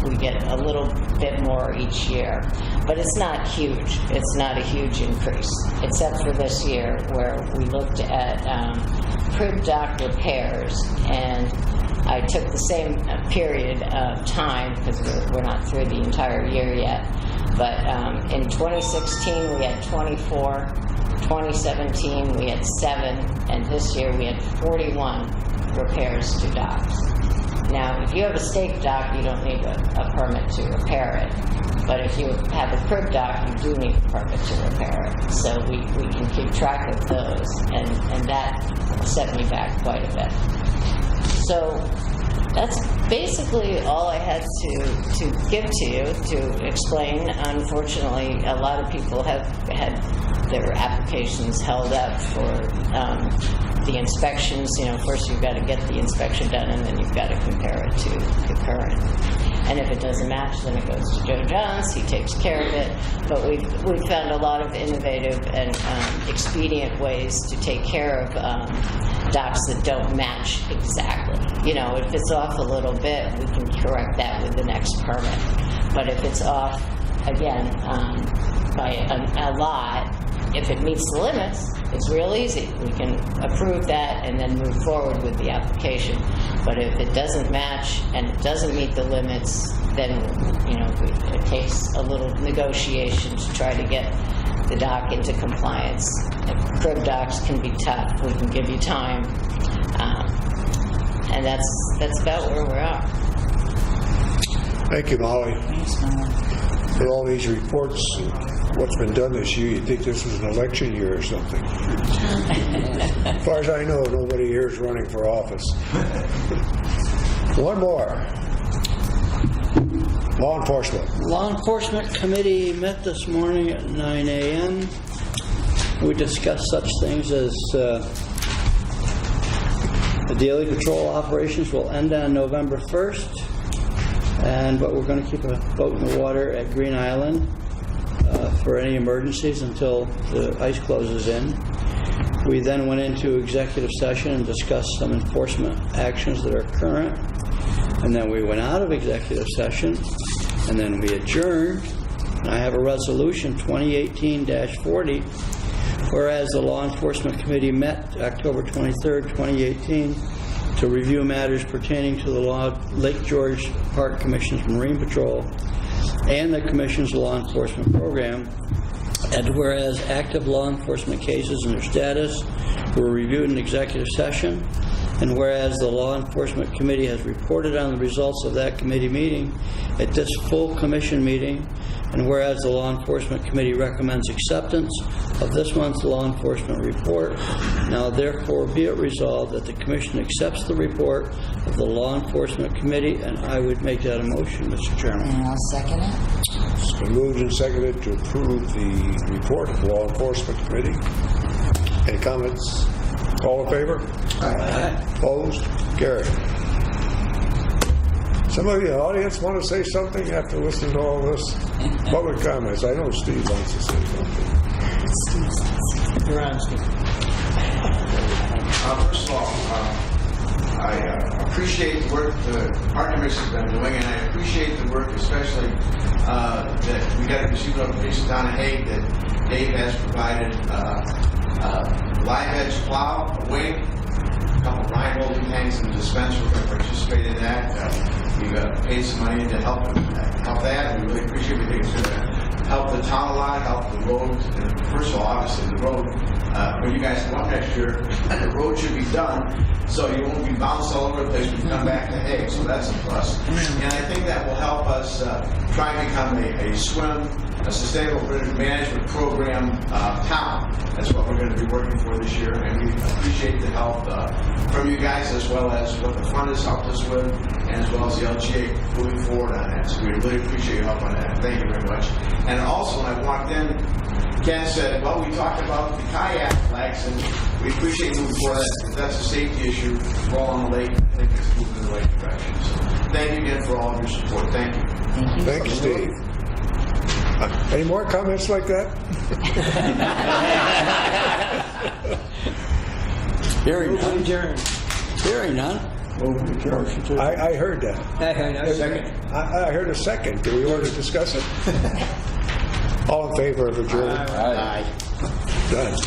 Speaker 15: We get a little bit more each year, but it's not huge. It's not a huge increase, except for this year where we looked at crib dock repairs, and I took the same period of time, because we're not through the entire year yet, but in 2016 we had 24, 2017 we had 7, and this year we had 41 repairs to docks. Now, if you have a stake dock, you don't need a permit to repair it. But if you have a crib dock, you do need a permit to repair it. So we can keep track of those, and that set me back quite a bit. So that's basically all I had to give to you to explain. Unfortunately, a lot of people have had their applications held up for the inspections. You know, first you've got to get the inspection done, and then you've got to compare it to the current. And if it doesn't match, then it goes to Joe Johns. He takes care of it. But we've found a lot of innovative and expedient ways to take care of docks that don't match exactly. You know, if it's off a little bit, we can correct that with the next permit. But if it's off, again, by a lot, if it meets the limits, it's real easy. We can approve that and then move forward with the application. But if it doesn't match and it doesn't meet the limits, then, you know, it takes a little negotiation to try to get the dock into compliance. Crib docks can be tough. We can give you time. And that's about where we are.
Speaker 2: Thank you, Molly.
Speaker 15: Thanks, Molly.
Speaker 2: For all these reports, what's been done this year, you'd think this was an election year or something. As far as I know, nobody here is running for office. One more. Law enforcement.
Speaker 1: Law Enforcement Committee met this morning at 9 a.m. We discussed such things as the daily patrol operations will end on November 1st, but we're going to keep a boat in the water at Green Island for any emergencies until the ice closes in. We then went into executive session and discussed some enforcement actions that are current. And then we went out of executive session, and then we adjourned. And I have a resolution, 2018-40, whereas the Law Enforcement Committee met October 23rd, 2018, to review matters pertaining to the Lake George Park Commission's Marine Patrol and the Commission's law enforcement program, and whereas active law enforcement cases and their status were reviewed in executive session, and whereas the Law Enforcement Committee has reported on the results of that committee meeting at this full commission meeting, and whereas the Law Enforcement Committee recommends acceptance of this month's law enforcement report, now therefore be it resolved that the Commission accepts the report of the Law Enforcement Committee, and I would make that a motion, Mr. Chairman.
Speaker 15: And I'll second it.
Speaker 2: It's been moved and seconded to approve the report of the Law Enforcement Committee. Any comments? All in favor? Aye. Opposed? Carried. Somebody in the audience want to say something after listening to all this public comments? I know Steve wants to say something.
Speaker 10: You're on, Steve.
Speaker 3: First of all, I appreciate the work the Park Commission has been doing, and I appreciate the work especially that we got a receipt notification down at Hague that Dave has provided live edge plow, a wing, a couple line holding tanks and a dispenser. We're going to participate in that. We've paid some money to help that, and we really appreciate it. We think it's going to help the town a lot, help the road. And first of all, obviously, the road, when you guys come up next year, the road should be done, so you won't be bounced all over the place when you come back to Hague, so that's a plus. And I think that will help us try and become a sustainable management program town. That's what we're going to be working for this year, and we appreciate the help from you guys, as well as what the fund has helped us with, and as well as the LGA moving forward on that. So we really appreciate your help on that. Thank you very much. And also, when I walked in, Ken said, well, we talked about the kayak flags, and we appreciate moving forward. That's a safety issue. We're all on the lake. I think it's moving in the right direction. So thank you again for all of your support. Thank you.
Speaker 2: Thank you, Steve. Any more comments like that?
Speaker 1: Hearing none. Hearing none.
Speaker 2: I heard that. I heard a second. Do we want to discuss it? All in favor of adjournment?
Speaker 1: Aye.
Speaker 2: Done.